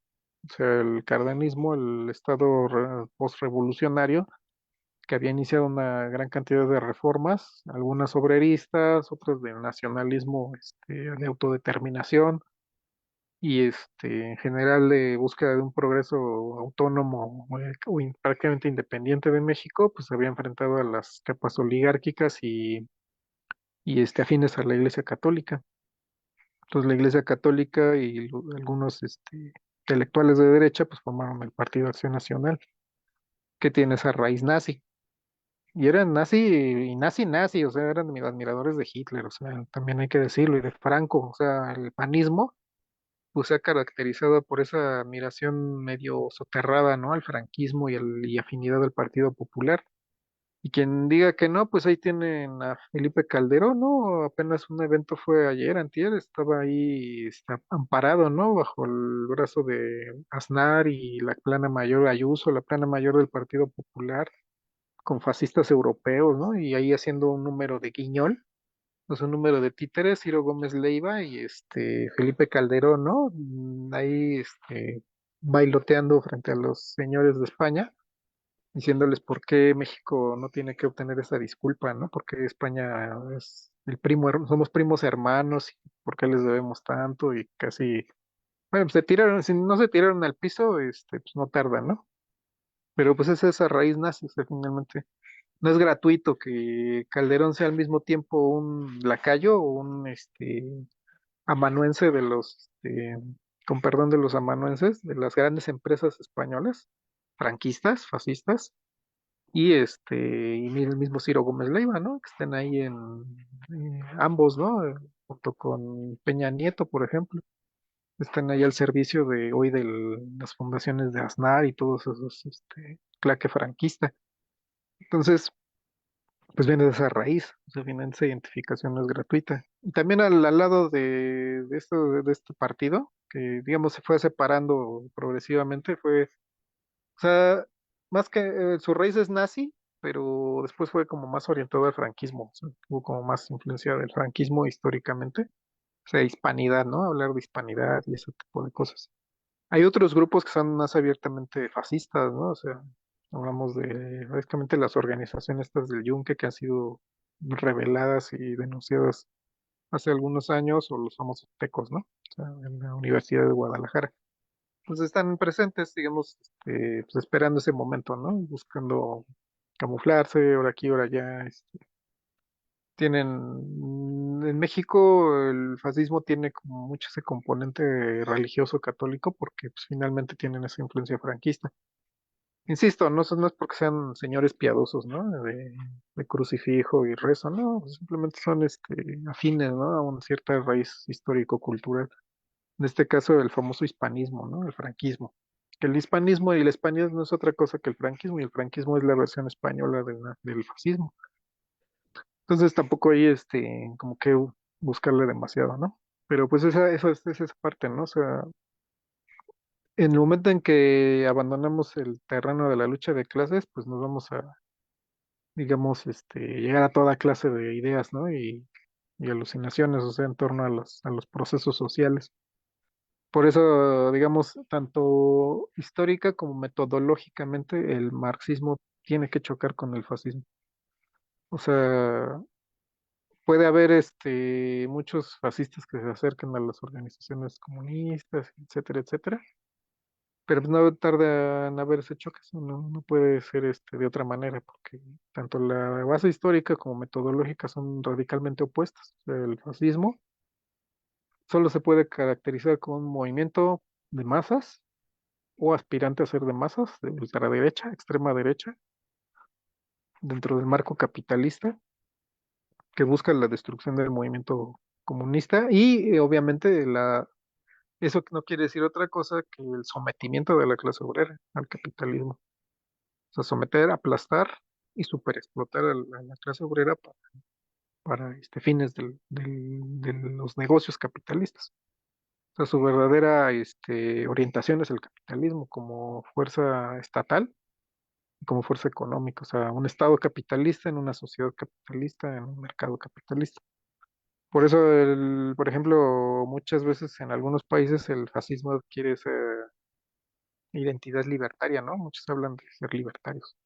o sea, el cardenismo, el estado postrevolucionario que había iniciado una gran cantidad de reformas, algunas obreristas, otras de nacionalismo, de autodeterminación y en general de búsqueda de un progreso autónomo prácticamente independiente de México, pues se había enfrentado a las capas oligárquicas y afines a la Iglesia Católica. Entonces la Iglesia Católica y algunos intelectuales de derecha pues formaron el Partido Acción Nacional, que tiene esa raíz nazi. Y eran nazi y nazi, o sea, eran admiradores de Hitler, o sea, también hay que decirlo, y de Franco, o sea, el panismo pues se ha caracterizado por esa admiración medio soterrada, ¿no? Al franquismo y afinidad al Partido Popular. Y quien diga que no, pues ahí tienen a Felipe Calderón, ¿no? Apenas un evento fue ayer, antier, estaba ahí, está amparado, ¿no? Bajo el brazo de Aznar y la plana mayor Ayuso, la plana mayor del Partido Popular, con fascistas europeos, ¿no? Y ahí haciendo un número de guiñol, pues un número de títeres, Ciro Gómez Leiva y Felipe Calderón, ¿no? Ahí bailoteando frente a los señores de España, diciéndoles por qué México no tiene que obtener esa disculpa, ¿no? Porque España es el primo, somos primos hermanos, y por qué les debemos tanto, y casi, bueno, se tiraron, si no se tiraron al piso, pues no tardan, ¿no? Pero pues es esa raíz nazi, o sea, finalmente. No es gratuito que Calderón sea al mismo tiempo un lacayo o un amanuense de con perdón de los amanuenses, de las grandes empresas españolas, franquistas, fascistas, y el mismo Ciro Gómez Leiva, ¿no? Que estén ahí ambos, ¿no? Junto con Peña Nieto, por ejemplo, están ahí al servicio de hoy de las fundaciones de Aznar y todos esos, claque franquista. Entonces, pues viene de esa raíz, o sea, viene esa identificación no es gratuita. Y también al lado de este partido, que digamos se fue separando progresivamente, o sea, más que su raíz es nazi, pero después fue como más orientado al franquismo, o sea, tuvo como más influencia del franquismo históricamente, o sea, hispanidad, ¿no? Hablar de hispanidad y ese tipo de cosas. Hay otros grupos que son más abiertamente fascistas, ¿no? O sea, hablamos de básicamente las organizaciones estas del Yunque que han sido reveladas y denunciadas hace algunos años, o los famosos tecos, ¿no? O sea, en la Universidad de Guadalajara. Pues están presentes, digamos, pues esperando ese momento, ¿no? Buscando camuflarse, ahora aquí, ahora allá. En México el fascismo tiene como mucho ese componente religioso católico porque pues, finalmente tienen esa influencia franquista. Insisto, no es porque sean señores piadosos, ¿no? De crucifijo y rezo, no, simplemente son afines, ¿no? A una cierta raíz histórico-cultural. En este caso, el famoso hispanismo, ¿no? El franquismo. El hispanismo y el español no es otra cosa que el franquismo, y el franquismo es la versión española del fascismo. Entonces tampoco hay como que buscarle demasiado, ¿no? Pero pues es esa parte, ¿no? O sea, en el momento en que abandonamos el terreno de la lucha de clases, pues nos vamos a, digamos, llegar a toda clase de ideas, ¿no? Y alucinaciones, o sea, en torno a los procesos sociales. Por eso, digamos, tanto histórica como metodológicamente, el marxismo tiene que chocar con el fascismo. O sea, puede haber muchos fascistas que se acerquen a las organizaciones comunistas, etcétera, etcétera, pero pues no tarda en haberse choques, no puede ser de otra manera, porque tanto la base histórica como metodológica son radicalmente opuestas. O sea, el fascismo solo se puede caracterizar como un movimiento de masas o aspirante a ser de masas, de ultraderecha, extrema derecha, dentro del marco capitalista, que busca la destrucción del movimiento comunista y obviamente eso no quiere decir otra cosa que el sometimiento de la clase obrera al capitalismo. O sea, someter, aplastar y superexplotar a la clase obrera para fines de los negocios capitalistas. O sea, su verdadera orientación es el capitalismo como fuerza estatal y como fuerza económica. O sea, un Estado capitalista en una sociedad capitalista, en un mercado capitalista. Por eso, por ejemplo, muchas veces en algunos países el fascismo adquiere esa identidad libertaria, ¿no? Muchos hablan de ser libertarios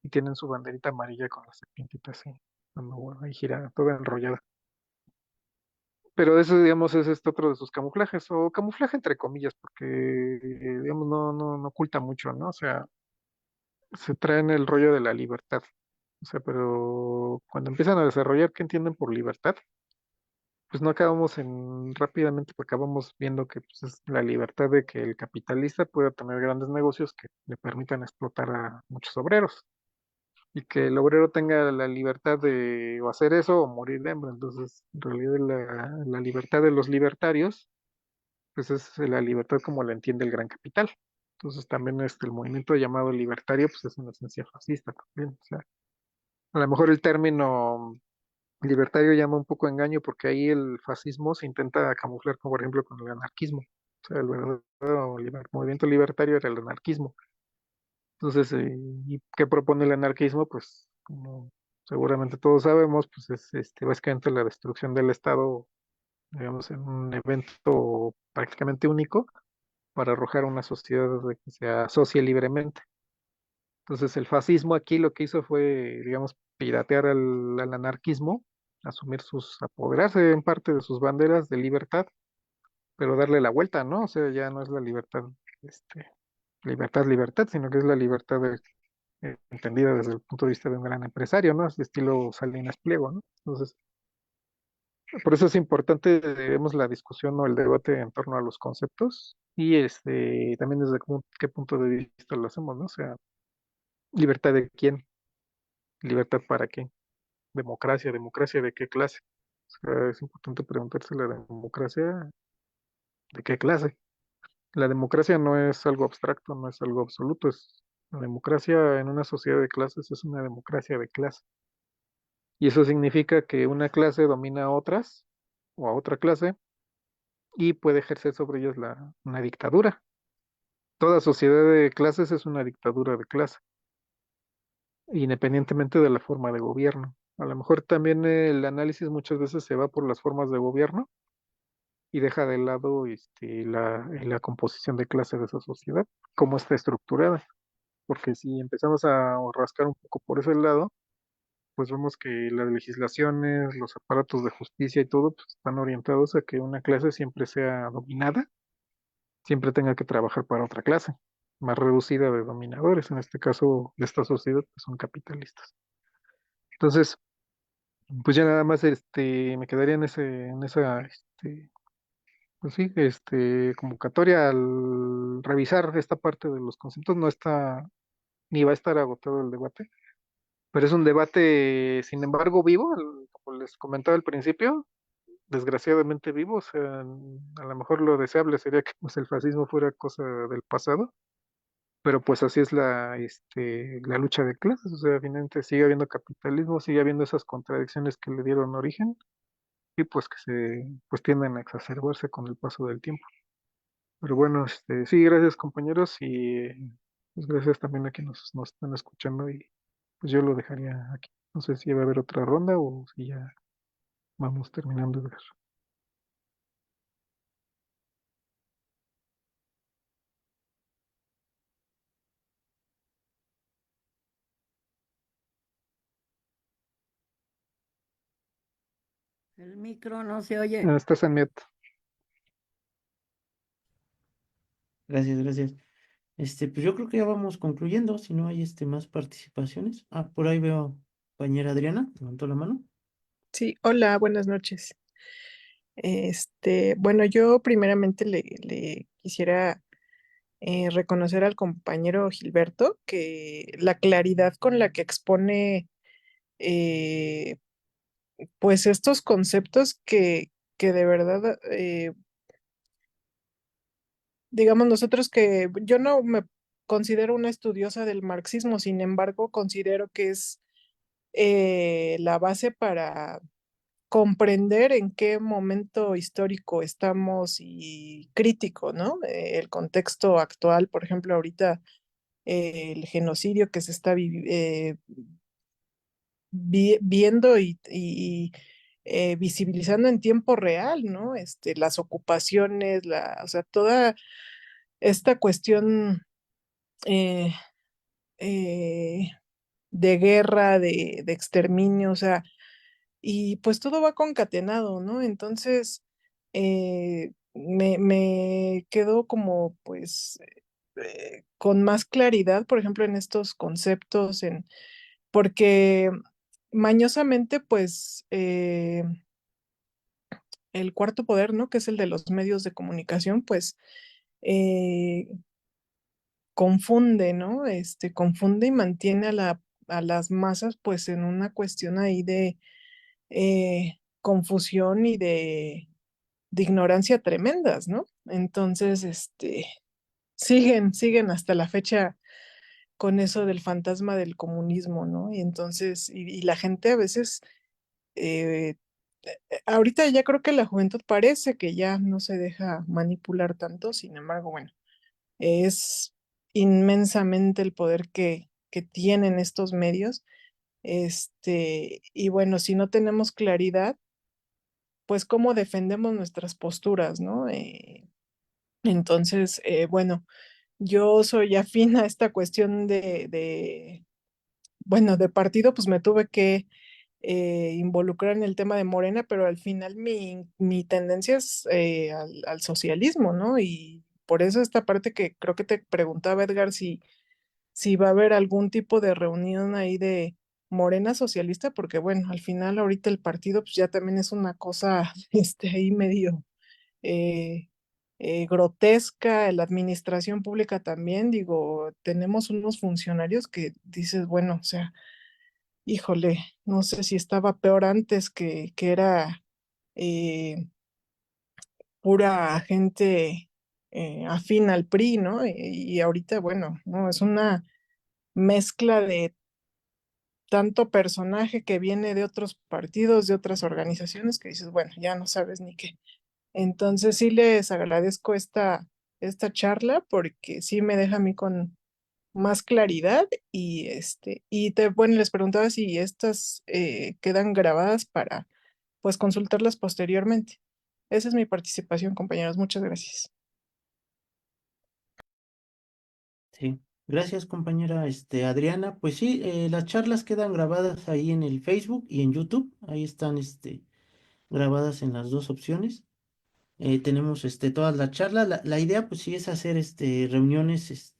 y tienen su banderita amarilla con la serpientita así, cuando bueno, ahí gira toda enrollada. Pero eso, digamos, es otro de sus camuflajes, o camuflaje entre comillas, porque, digamos, no oculta mucho, ¿no? O sea, se traen el rollo de la libertad. O sea, pero cuando empiezan a desarrollar qué entienden por libertad, pues no acabamos rápidamente, porque acabamos viendo que pues, es la libertad de que el capitalista pueda tener grandes negocios que le permitan explotar a muchos obreros y que el obrero tenga la libertad de o hacer eso o morir de hambre. Entonces, en realidad la libertad de los libertarios, pues es la libertad como la entiende el gran capital. Entonces también el movimiento llamado libertario, pues es una esencia fascista también. O sea, a lo mejor el término libertario llama un poco engaño porque ahí el fascismo se intenta camuflar, como por ejemplo con el anarquismo. O sea, el verdadero movimiento libertario era el anarquismo. Entonces, ¿y qué propone el anarquismo? Pues, como seguramente todos sabemos, pues es básicamente la destrucción del Estado, digamos, en un evento prácticamente único para arrojar una sociedad de que se asocie libremente. Entonces, el fascismo aquí lo que hizo fue, digamos, piratear al anarquismo, asumir apoderarse en parte de sus banderas de libertad, pero darle la vuelta, ¿no? O sea, ya no es la libertad, libertad, sino que es la libertad entendida desde el punto de vista de un gran empresario, ¿no? Es de estilo Salinas Pliego, ¿no? Entonces, por eso es importante, digamos, la discusión o el debate en torno a los conceptos y también desde qué punto de vista lo hacemos, ¿no? O sea, libertad de quién, libertad para qué, democracia de qué clase. O sea, es importante preguntarse la democracia de qué clase. La democracia no es algo abstracto, no es algo absoluto, la democracia en una sociedad de clases es una democracia de clase. Y eso significa que una clase domina a otras o a otra clase y puede ejercer sobre ellas una dictadura. Toda sociedad de clases es una dictadura de clase, independientemente de la forma de gobierno. A lo mejor también el análisis muchas veces se va por las formas de gobierno y deja de lado la composición de clase de esa sociedad, cómo está estructurada. Porque si empezamos a rascar un poco por ese lado, pues vemos que las legislaciones, los aparatos de justicia y todo, pues están orientados a que una clase siempre sea dominada, siempre tenga que trabajar para otra clase, más reducida de dominadores, en este caso de esta sociedad, que son capitalistas. Entonces, pues ya nada más me quedaría en esa pues sí, convocatoria al revisar esta parte de los conceptos, no está, ni va a estar agotado el debate. Pero es un debate, sin embargo, vivo, como les comentaba al principio, desgraciadamente vivo. O sea, a lo mejor lo deseable sería que pues, el fascismo fuera cosa del pasado, pero pues así es la lucha de clases. O sea, finalmente sigue habiendo capitalismo, sigue habiendo esas contradicciones que le dieron origen y pues que pues tienden a exacerbarse con el paso del tiempo. Pero bueno, sí, gracias compañeros y pues gracias también a quienes nos están escuchando y pues yo lo dejaría aquí. No sé si va a haber otra ronda o si ya vamos terminando de ver. El micro no se oye. Estás en mute. Gracias, gracias. Pues yo creo que ya vamos concluyendo, si no hay más participaciones. Por ahí veo compañera Adriana, levantó la mano. Sí, hola, buenas noches. Bueno, yo primeramente le quisiera reconocer al compañero Gilberto que la claridad con la que expone eh, pues estos conceptos que de verdad, digamos nosotros que yo no me considero una estudiosa del marxismo, sin embargo, considero que es la base para comprender en qué momento histórico estamos y crítico, ¿no? El contexto actual, por ejemplo, ahorita el genocidio que se está viendo y visibilizando en tiempo real, ¿no? Las ocupaciones, o sea, toda esta cuestión eh, eh, de guerra, de exterminio, o sea, y pues todo va concatenado, ¿no? Entonces, me quedo como pues con más claridad, por ejemplo, en estos conceptos, porque mañosamente, pues, el cuarto poder, ¿no? Que es el de los medios de comunicación, pues, eh, confunde, ¿no? Confunde y mantiene a las masas, pues, en una cuestión ahí de confusión y de ignorancia tremendas, ¿no? Entonces, siguen hasta la fecha con eso del fantasma del comunismo, ¿no? Y entonces, y la gente a veces, eh, ahorita ya creo que la juventud parece que ya no se deja manipular tanto, sin embargo, bueno, es inmensamente el poder que tienen estos medios. Y bueno, si no tenemos claridad, pues cómo defendemos nuestras posturas, ¿no? Entonces, bueno, yo soy afín a esta cuestión bueno, de partido, pues me tuve que involucrar en el tema de Morena, pero al final mi tendencia es al socialismo, ¿no? Y por eso esta parte que creo que te preguntaba Edgar si va a haber algún tipo de reunión ahí de Morena socialista, porque bueno, al final ahorita el partido pues ya también es una cosa, ahí medio eh, grotesca, la administración pública también, digo, tenemos unos funcionarios que dices, bueno, o sea, híjole, no sé si estaba peor antes que era eh, pura gente afín al PRI, ¿no? Y ahorita, bueno, no, es una mezcla de tanto personaje que viene de otros partidos, de otras organizaciones, que dices, bueno, ya no sabes ni qué. Entonces sí les agradezco esta charla porque sí me deja a mí con más claridad bueno, les preguntaba si estas quedan grabadas para pues consultarlas posteriormente. Esa es mi participación, compañeros. Muchas gracias. Sí, gracias compañera Adriana. Pues sí, las charlas quedan grabadas ahí en el Facebook y en YouTube. Ahí están grabadas en las dos opciones. Tenemos todas las charlas. La idea pues sí es hacer reuniones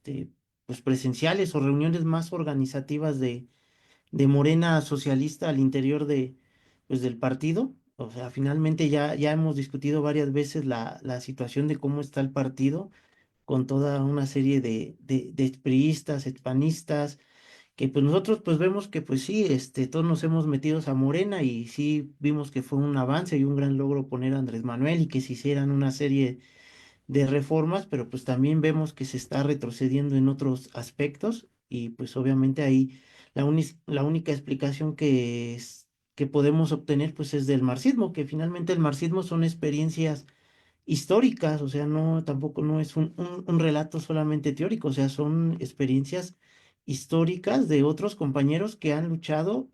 pues presenciales o reuniones más organizativas de Morena socialista al interior pues del partido. O sea, finalmente ya hemos discutido varias veces la situación de cómo está el partido con toda una serie de priistas, expanistas, que pues nosotros pues vemos que pues sí, todos nos hemos metido a Morena y sí vimos que fue un avance y un gran logro poner a Andrés Manuel y que se hicieran una serie de reformas, pero pues también vemos que se está retrocediendo en otros aspectos y pues obviamente ahí la única explicación que podemos obtener pues es del marxismo, que finalmente el marxismo son experiencias históricas, o sea, no, tampoco no es un relato solamente teórico, o sea, son experiencias históricas de otros compañeros que han luchado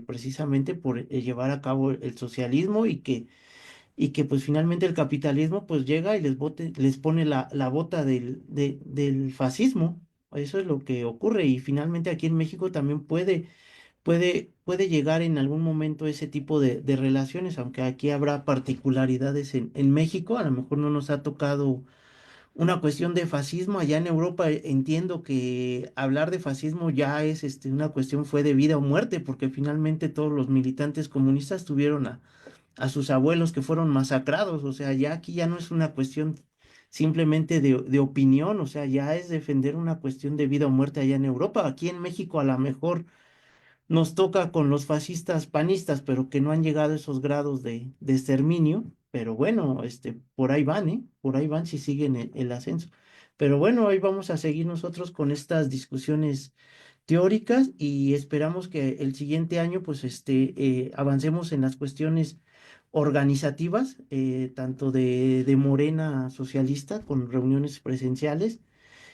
precisamente por llevar a cabo el socialismo y que pues finalmente el capitalismo pues llega y les pone la bota del fascismo. Eso es lo que ocurre y finalmente aquí en México también puede llegar en algún momento ese tipo de relaciones, aunque aquí habrá particularidades en México, a lo mejor no nos ha tocado una cuestión de fascismo. Allá en Europa entiendo que hablar de fascismo ya es una cuestión fue de vida o muerte, porque finalmente todos los militantes comunistas tuvieron a sus abuelos que fueron masacrados. O sea, ya aquí ya no es una cuestión simplemente de opinión, o sea, ya es defender una cuestión de vida o muerte allá en Europa. Aquí en México a lo mejor nos toca con los fascistas panistas, pero que no han llegado a esos grados de exterminio. Pero bueno, por ahí van, ¿eh? Por ahí van si siguen el ascenso. Pero bueno, hoy vamos a seguir nosotros con estas discusiones teóricas y esperamos que el siguiente año, pues, avancemos en las cuestiones organizativas, tanto de Morena Socialista, con reuniones presenciales,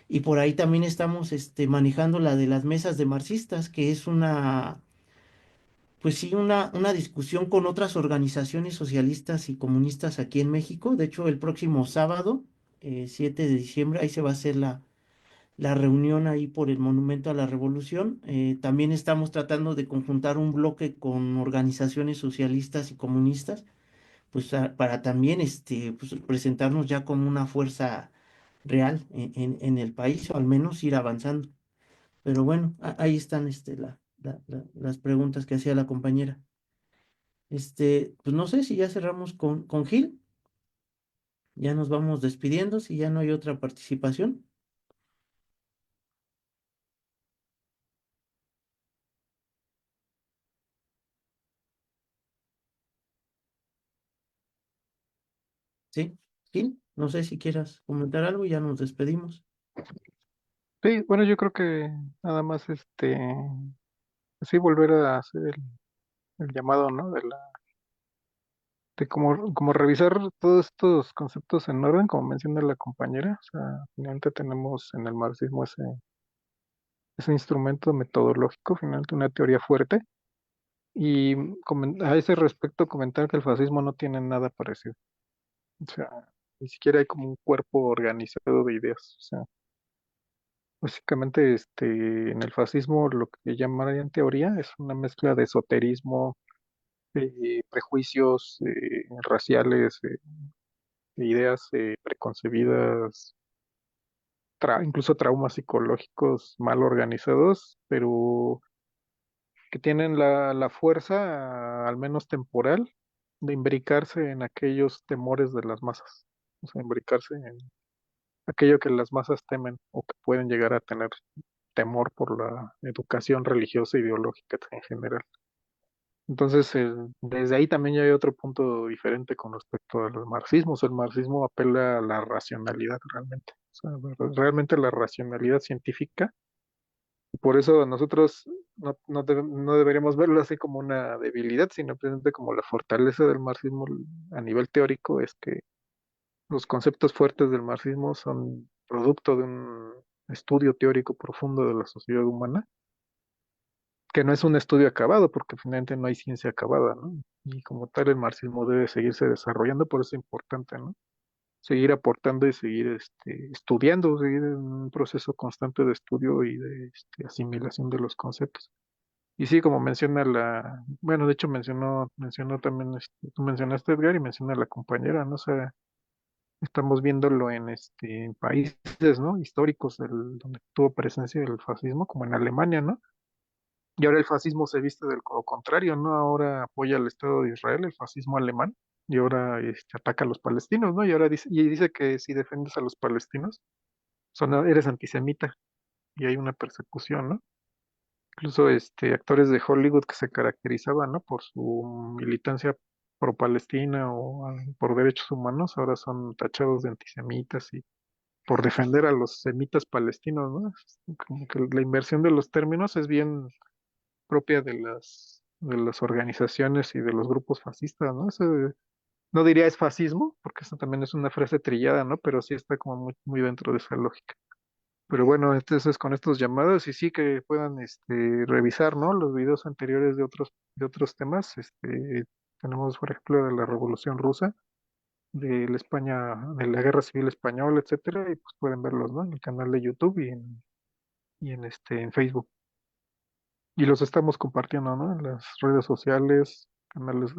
y por ahí también estamos, manejando la de las mesas de marxistas, que es pues sí, una discusión con otras organizaciones socialistas y comunistas aquí en México. De hecho, el próximo sábado, 7 de diciembre, ahí se va a hacer la reunión ahí por el Monumento a la Revolución. También estamos tratando de conjuntar un bloque con organizaciones socialistas y comunistas, pues para también pues, presentarnos ya como una fuerza real en el país, o al menos ir avanzando. Pero bueno, ahí están las preguntas que hacía la compañera. Pues no sé si ya cerramos con Gil, ya nos vamos despidiendo, si ya no hay otra participación. ¿Sí? Gil, no sé si quieras comentar algo y ya nos despedimos. Sí, bueno, yo creo que nada más sí volver a hacer el llamado, ¿no? De como revisar todos estos conceptos en orden, como menciona la compañera. O sea, finalmente tenemos en el marxismo ese instrumento metodológico, finalmente una teoría fuerte. Y a ese respecto comentar que el fascismo no tiene nada parecido. O sea, ni siquiera hay como un cuerpo organizado de ideas. O sea, básicamente en el fascismo lo que llamarían teoría es una mezcla de esoterismo, prejuicios raciales, ideas preconcebidas, incluso traumas psicológicos mal organizados, pero que tienen la fuerza, al menos temporal, de imbricarse en aquellos temores de las masas, o sea, imbricarse en aquello que las masas temen o que pueden llegar a tener temor por la educación religiosa e ideológica en general. Entonces, desde ahí también ya hay otro punto diferente con respecto a los marxismos. El marxismo apela a la racionalidad realmente, o sea, realmente la racionalidad científica. Por eso nosotros no deberíamos verlo así como una debilidad, sino precisamente como la fortaleza del marxismo a nivel teórico es que los conceptos fuertes del marxismo son producto de un estudio teórico profundo de la sociedad humana, que no es un estudio acabado, porque finalmente no hay ciencia acabada, ¿no? Y como tal el marxismo debe seguirse desarrollando, por eso es importante, ¿no? Seguir aportando y seguir estudiando, seguir en un proceso constante de estudio y de asimilación de los conceptos. Y sí, como menciona bueno, de hecho mencionó también, tú mencionaste Edgar y menciona la compañera, ¿no? O sea, estamos viéndolo en países, ¿no? Históricos donde tuvo presencia el fascismo, como en Alemania, ¿no? Y ahora el fascismo se viste del lo contrario, ¿no? Ahora apoya al Estado de Israel, el fascismo alemán, y ahora ataca a los palestinos, ¿no? Y dice que si defendes a los palestinos, eres antisemita y hay una persecución, ¿no? Incluso actores de Hollywood que se caracterizaban, ¿no? Por su militancia pro Palestina o por derechos humanos, ahora son tachados de antisemitas y por defender a los semitas palestinos, ¿no? Como que la inversión de los términos es bien propia de las organizaciones y de los grupos fascistas, ¿no? No diría es fascismo, porque eso también es una frase trillada, ¿no? Pero sí está como muy, muy dentro de esa lógica. Pero bueno, entonces con estos llamados y sí que puedan revisar, ¿no? Los videos anteriores de otros temas. Tenemos, por ejemplo, de la Revolución Rusa, de la España, de la Guerra Civil Española, etcétera, y pues pueden verlos, ¿no? En el canal de YouTube y en Facebook. Y los estamos compartiendo, ¿no? En las redes sociales, canales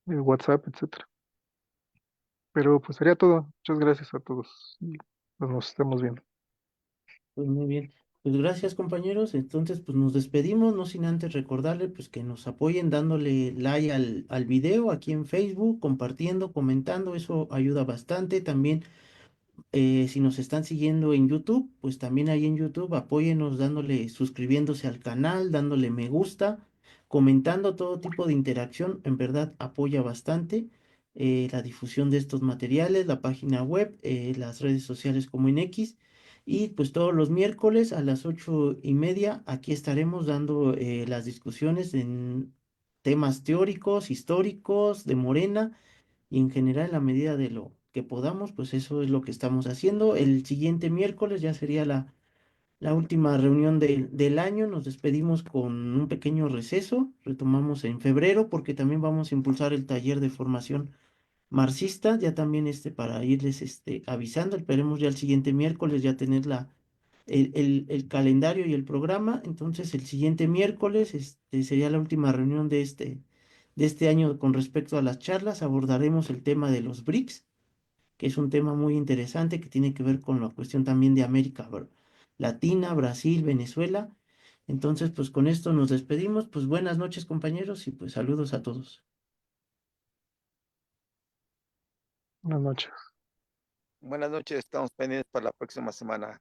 de WhatsApp, etcétera. Pero pues sería todo. Muchas gracias a todos y pues nos estamos viendo. Pues muy bien. Pues gracias, compañeros. Entonces, pues nos despedimos, no sin antes recordarle pues que nos apoyen dándole like al video aquí en Facebook, compartiendo, comentando, eso ayuda bastante. También si nos están siguiendo en YouTube, pues también ahí en YouTube apóyenos dándole, suscribiéndose al canal, dándole me gusta, comentando todo tipo de interacción. En verdad apoya bastante la difusión de estos materiales, la página web, las redes sociales como en X. Y pues todos los miércoles a las 8:30 aquí estaremos dando las discusiones en temas teóricos, históricos, de Morena y en general en la medida de lo que podamos, pues eso es lo que estamos haciendo. El siguiente miércoles ya sería la última reunión del año. Nos despedimos con un pequeño receso. Retomamos en febrero porque también vamos a impulsar el taller de formación marxista, ya también para irles avisando. Esperemos ya el siguiente miércoles ya tener el calendario y el programa. Entonces el siguiente miércoles sería la última reunión de este año con respecto a las charlas. Abordaremos el tema de los BRICS, que es un tema muy interesante que tiene que ver con la cuestión también de América Latina, Brasil, Venezuela. Entonces, pues con esto nos despedimos. Pues buenas noches, compañeros, y pues saludos a todos. Buenas noches. Buenas noches, estamos pendientes para la próxima semana.